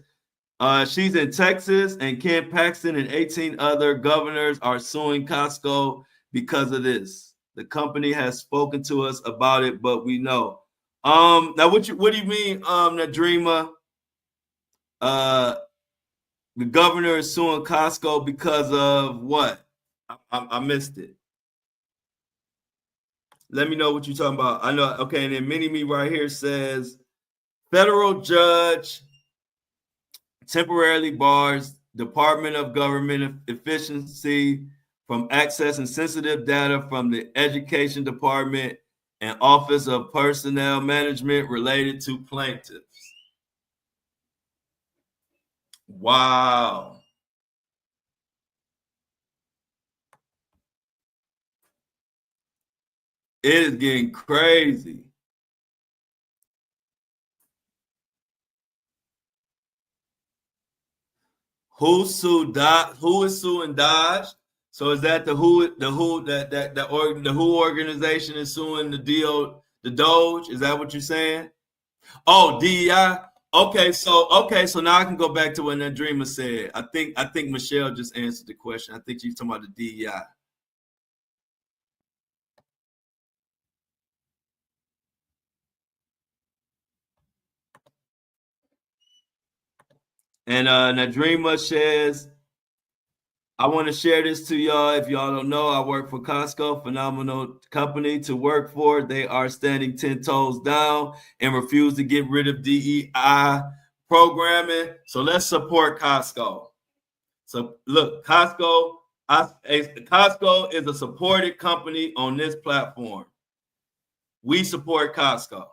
Speaker 1: she's in Texas, and Ken Paxton and 18 other governors are suing Costco because of this. The company has spoken to us about it, but we know. Now what do you mean, Nadreema? The governor is suing Costco because of what? I missed it. Let me know what you're talking about. I know. Okay, and then Mini-Me right here says federal judge temporarily bars Department of Government Efficiency from accessing sensitive data from the Education Department and Office of Personnel Management related to plaintiffs. Wow. It is getting crazy. Who is suing Dodge? So is that the WHO organization is suing the Doge? Is that what you're saying? Oh, DEI. Okay, so now I can go back to what that dreamer said. I think Michelle just answered the question. I think she's talking about the DEI. And Nadreema says, I want to share this to y'all. If y'all don't know, I work for Costco, phenomenal company to work for. They are standing 10 toes down and refuse to get rid of DEI programming. So let's support Costco. So look, Costco is a supported company on this platform. We support Costco.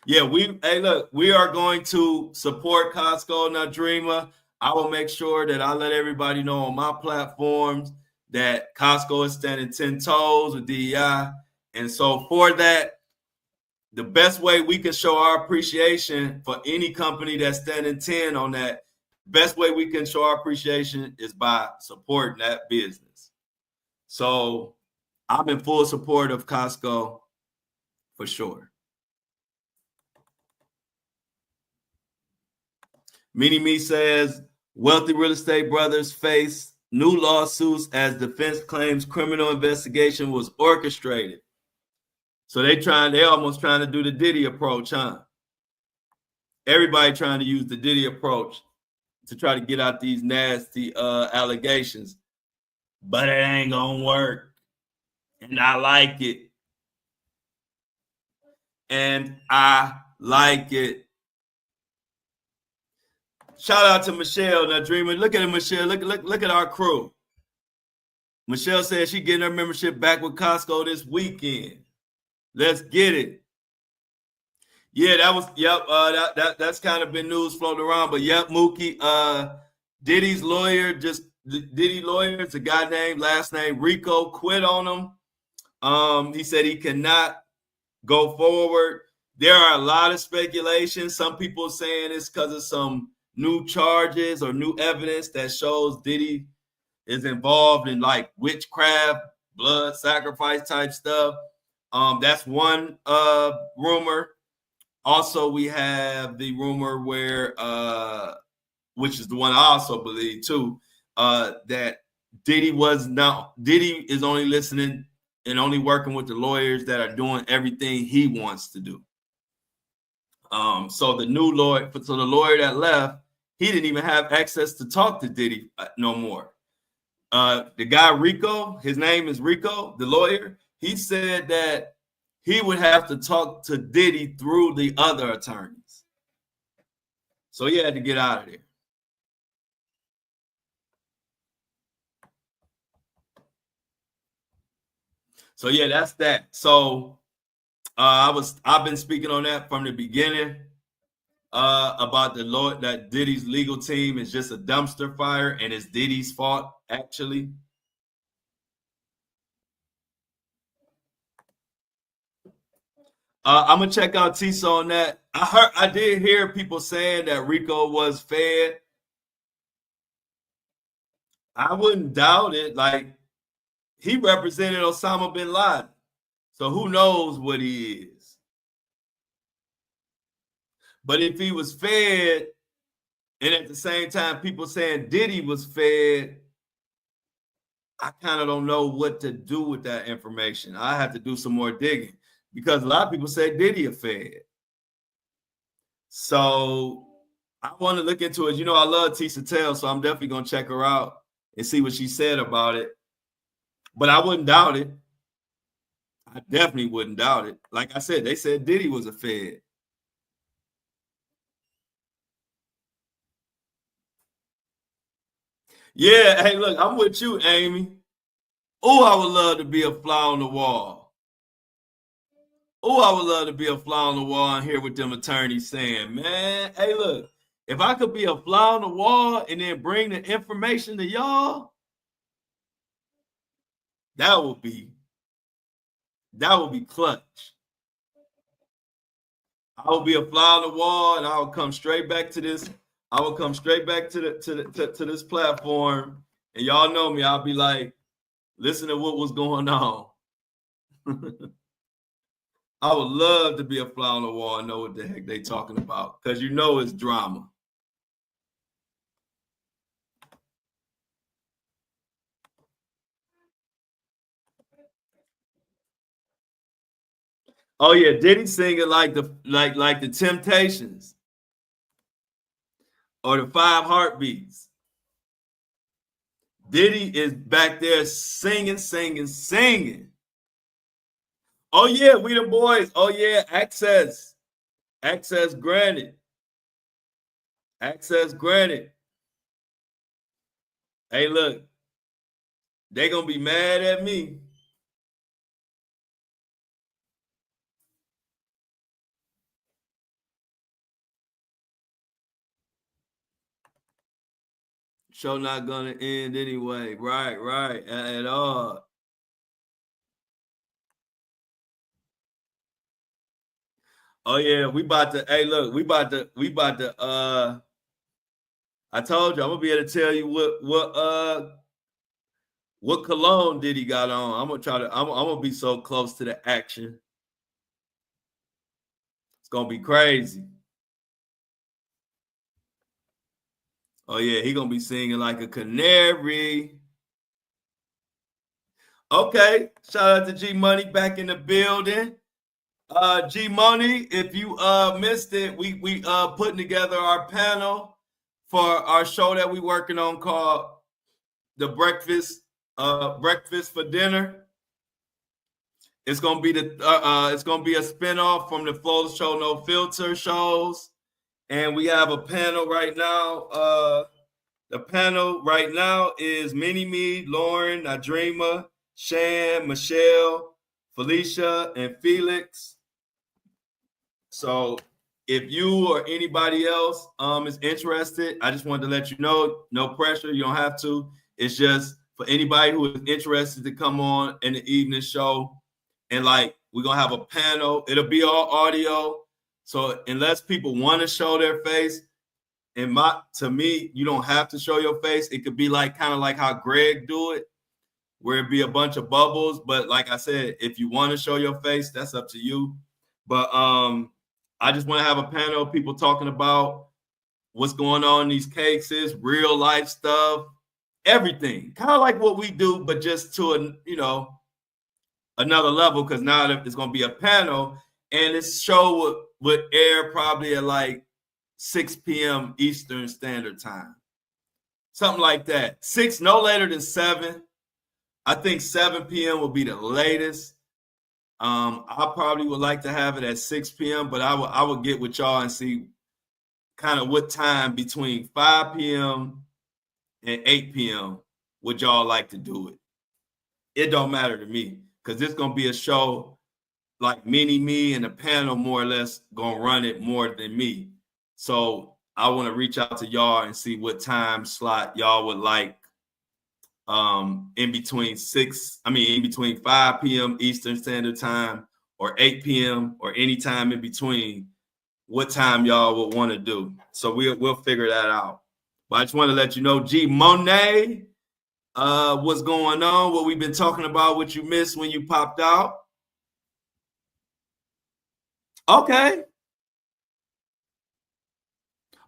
Speaker 1: Yeah, we are going to support Costco, Nadreema. I will make sure that I let everybody know on my platforms that Costco is standing 10 toes with DEI. And so for that, the best way we can show our appreciation for any company that's standing 10 on that, best way we can show our appreciation is by supporting that business. So I'm in full support of Costco for sure. Mini Me says, wealthy real estate brothers face new lawsuits as defense claims criminal investigation was orchestrated. So they almost trying to do the Diddy approach, huh? Everybody trying to use the Diddy approach to try to get out these nasty allegations. But it ain't gonna work. And I like it. And I like it. Shout out to Michelle, Nadreema. Look at it, Michelle. Look at our crew. Michelle said she getting her membership back with Costco this weekend. Let's get it. Yeah, that was that's kind of been news floating around, but yep, Mookie. Diddy's lawyer, Diddy lawyer, it's a guy named last name Rico, quit on him. He said he cannot go forward. There are a lot of speculation. Some people saying it's because of some new charges or new evidence that shows Diddy is involved in like witchcraft, blood sacrifice type stuff. That's one rumor. Also, we have the rumor where, which is the one I also believe too, that Diddy is only listening and only working with the lawyers that are doing everything he wants to do. So the lawyer that left, he didn't even have access to talk to Diddy no more. The guy Rico, his name is Rico, the lawyer, he said that he would have to talk to Diddy through the other attorneys. So he had to get out of there. So yeah, that's that. So I've been speaking on that from the beginning about the Lord that Diddy's legal team is just a dumpster fire and it's Diddy's fault actually. I'm gonna check out Tisa on that. I did hear people saying that Rico was fed. I wouldn't doubt it. Like he represented Osama bin Laden, so who knows what he is. But if he was fed, and at the same time people saying Diddy was fed, I kind of don't know what to do with that information. I have to do some more digging because a lot of people say Diddy a fed. So I want to look into it. You know, I love Tisa Tell, so I'm definitely going to check her out and see what she said about it. But I wouldn't doubt it. I definitely wouldn't doubt it. Like I said, they said Diddy was a fed. Yeah, hey, look, I'm with you, Amy. Oh, I would love to be a fly on the wall. Oh, I would love to be a fly on the wall and hear what them attorneys saying, man. Hey, look, if I could be a fly on the wall and then bring the information to y'all, that would be clutch. I would be a fly on the wall and I would come straight back to this. I would come straight back to this platform, and y'all know me. I'll be like, listen to what was going on. I would love to be a fly on the wall and know what the heck they talking about, because you know it's drama. Oh yeah, Diddy singing like the Temptations or the Five Heartbeats. Diddy is back there singing, singing, singing. Oh yeah, we the boys. Oh yeah, access granted. Access granted. Hey, look, they gonna be mad at me. Show not gonna end anyway. Right, at all. Oh yeah, we about to. Hey, look, we about to. I told you, I'm gonna be able to tell you what cologne Diddy got on. I'm gonna try to. I'm gonna be so close to the action. It's gonna be crazy. Oh yeah, he gonna be singing like a canary. Okay, shout out to G Money back in the building. G Money, if you missed it, we putting together our panel for our show that we working on called the Breakfast for Dinner. It's gonna be it's gonna be a spinoff from the Flow Show No Filter shows, and we have a panel right now. The panel right now is Mini Me, Lauren, Nadrima, Shan, Michelle, Felicia, and Felix. So if you or anybody else is interested, I just wanted to let you know, no pressure. You don't have to. It's just for anybody who is interested to come on in the evening show. And like, we're going to have a panel. It'll be all audio. So unless people want to show their face, to me, you don't have to show your face. It could be like kind of like how Greg do it, where it be a bunch of bubbles. But like I said, if you want to show your face, that's up to you. But I just want to have a panel of people talking about what's going on in these cases, real life stuff, everything. Kind of like what we do, but just to another level, because now it's going to be a panel, and this show would air probably at like 6 p.m. Eastern Standard Time. Something like that. 6, no later than 7. I think 7 p.m. will be the latest. I probably would like to have it at 6 p.m., but I would get with y'all and see kind of what time between 5 p.m. and 8 p.m. would y'all like to do it. It don't matter to me, because it's going to be a show like Mini Me and the panel more or less going to run it more than me. So I want to reach out to y'all and see what time slot y'all would like in between 5 p.m. Eastern Standard Time or 8 p.m. or any time in between, what time y'all would want to do. So we'll figure that out. But I just want to let you know, G Monet, what's going on, what we've been talking about, what you missed when you popped out. Okay,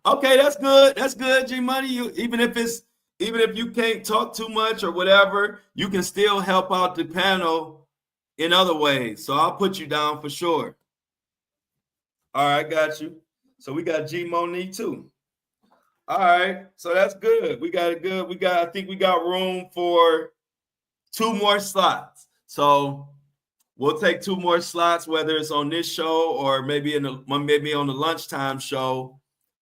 Speaker 1: that's good. That's good, G Money. Even if you can't talk too much or whatever, you can still help out the panel in other ways. So I'll put you down for sure. All right, got you. So we got G Monique too. All right, so that's good. We got it good. I think we got room for 2 more slots. So we'll take 2 more slots, whether it's on this show or maybe on the lunchtime show.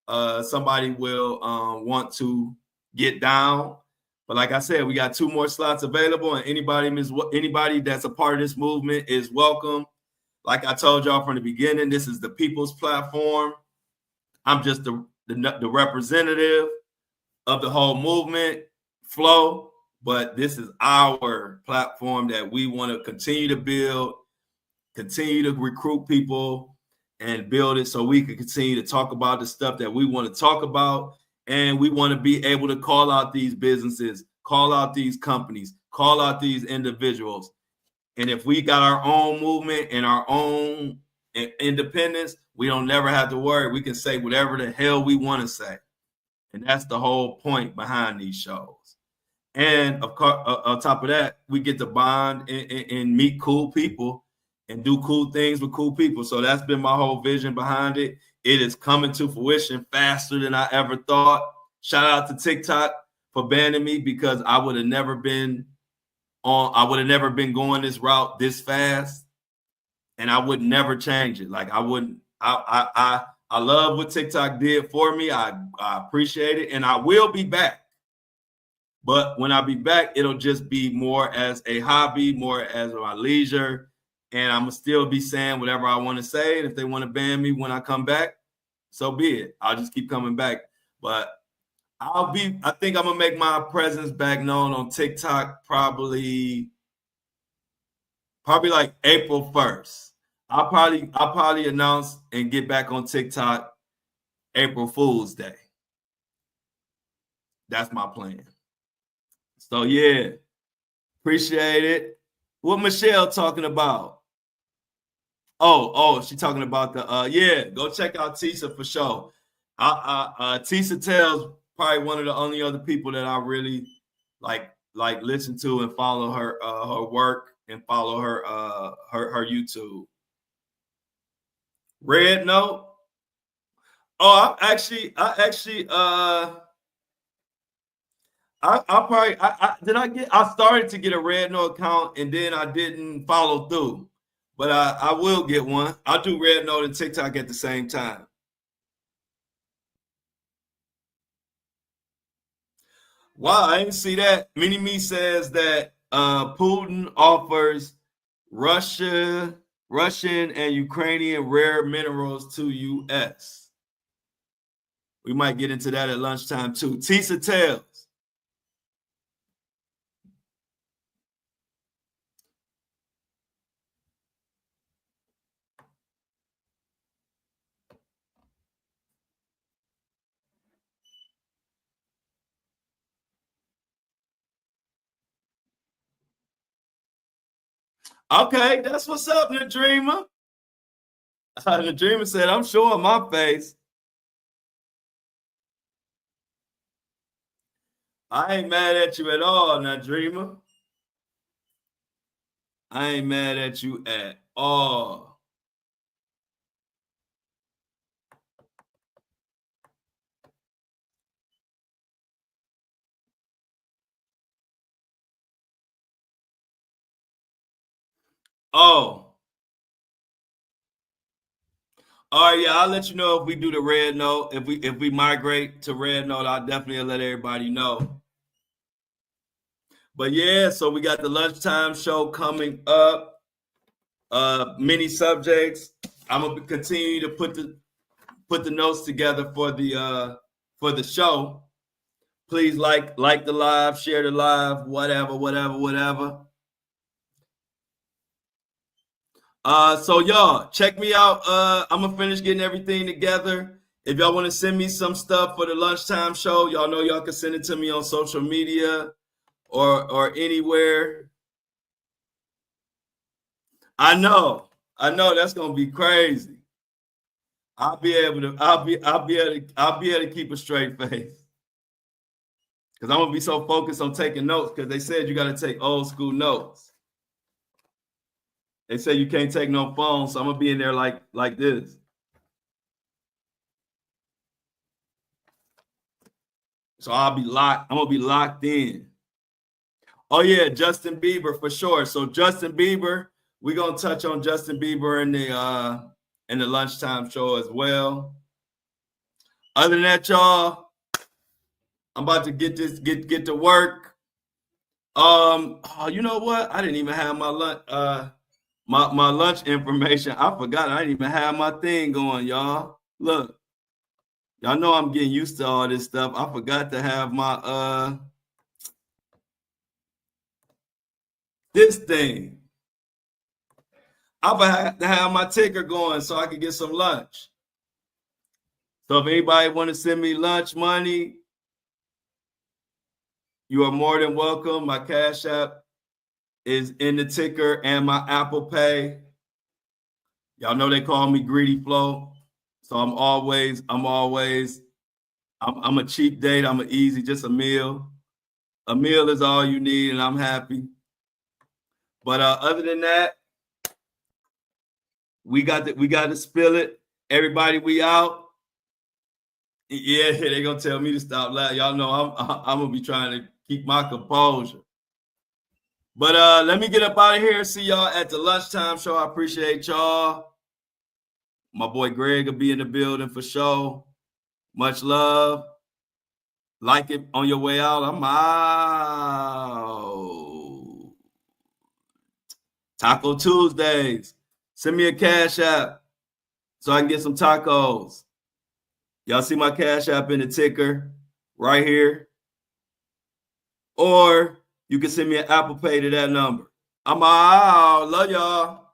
Speaker 1: Somebody will want to get down. But like I said, we got 2 more slots available, and anybody that's a part of this movement is welcome. Like I told y'all from the beginning, this is the people's platform. I'm just the representative of the whole movement flow, but this is our platform that we want to continue to build, continue to recruit people, and build it so we can continue to talk about the stuff that we want to talk about. And we want to be able to call out these businesses, call out these companies, call out these individuals, And if we got our own movement and our own independence, we don't never have to worry. We can say whatever the hell we want to say. And that's the whole point behind these shows. And of course, on top of that, we get to bond and meet cool people and do cool things with cool people. So that's been my whole vision behind it. It is coming to fruition faster than I ever thought. Shout out to TikTok for banning me, because I would have never been going this route this fast, and I would never change it. Like I wouldn't. I love what TikTok did for me. I appreciate it, and I will be back. But when I be back, it'll just be more as a hobby, more as my leisure, and I'm gonna still be saying whatever I want to say. And if they want to ban me when I come back, so be it. I'll just keep coming back. But I think I'm gonna make my presence back known on TikTok probably like April 1st. I'll probably announce and get back on TikTok April Fool's Day. That's my plan. So yeah, appreciate it. What Michelle talking about? Oh, she talking about the go check out Tisa for sure. Tisa Tells probably one of the only other people that I really like listen to and follow her work and follow her YouTube. Red Note. Oh, I started to get a Red Note account and then I didn't follow through, but I will get one. I'll do Red Note and TikTok at the same time. Wow, I didn't see that. Mini Me says that Putin offers Russian and Ukrainian rare minerals to U.S. We might get into that at lunchtime too. Tisa Tells. Okay, that's what's up, Nadreema. Nadreema said, I'm showing my face. I ain't mad at you at all, Nadreema. I ain't mad at you at all. Oh. All right, yeah, I'll let you know if we do the Red Note. If we migrate to Red Note, I'll definitely let everybody know. But yeah, so we got the lunchtime show coming up. Many subjects. I'm gonna continue to put the notes together for the show. Please like the live, share the live, whatever. So y'all check me out. I'm gonna finish getting everything together. If y'all want to send me some stuff for the lunchtime show, y'all know y'all can send it to me on social media or anywhere. I know that's gonna be crazy. I'll be able to keep a straight face. Because I'm gonna be so focused on taking notes, because they said you gotta take old school notes. They say you can't take no phone, so I'm gonna be in there like this. So I'm gonna be locked in. Oh yeah, Justin Bieber for sure. So Justin Bieber, we're gonna touch on Justin Bieber in the lunchtime show as well. Other than that, y'all, I'm about to get to work. You know what? I didn't even have my lunch my lunch information. I forgot. I didn't even have my thing going, y'all. Look, y'all know I'm getting used to all this stuff. I forgot to have my this thing. I'm gonna have to have my ticker going so I can get some lunch. So if anybody want to send me lunch money, you are more than welcome. My Cash App is in the ticker and my Apple Pay. Y'all know they call me Greedy Flow. So I'm a cheap date. I'm an easy, just a meal. A meal is all you need, and I'm happy. But other than that, we got to spill it. Everybody, we out. Yeah, they're gonna tell me to stop laughing. Y'all know I'm gonna be trying to keep my composure. But let me get up out of here. See y'all at the lunchtime show. I appreciate y'all. My boy Greg will be in the building for sure. Much love. Like it on your way out. I'm out. Taco Tuesdays. Send me a Cash App so I can get some tacos. Y'all see my Cash App in the ticker right here. Or you can send me an Apple Pay to that number. I'm out. Love y'all.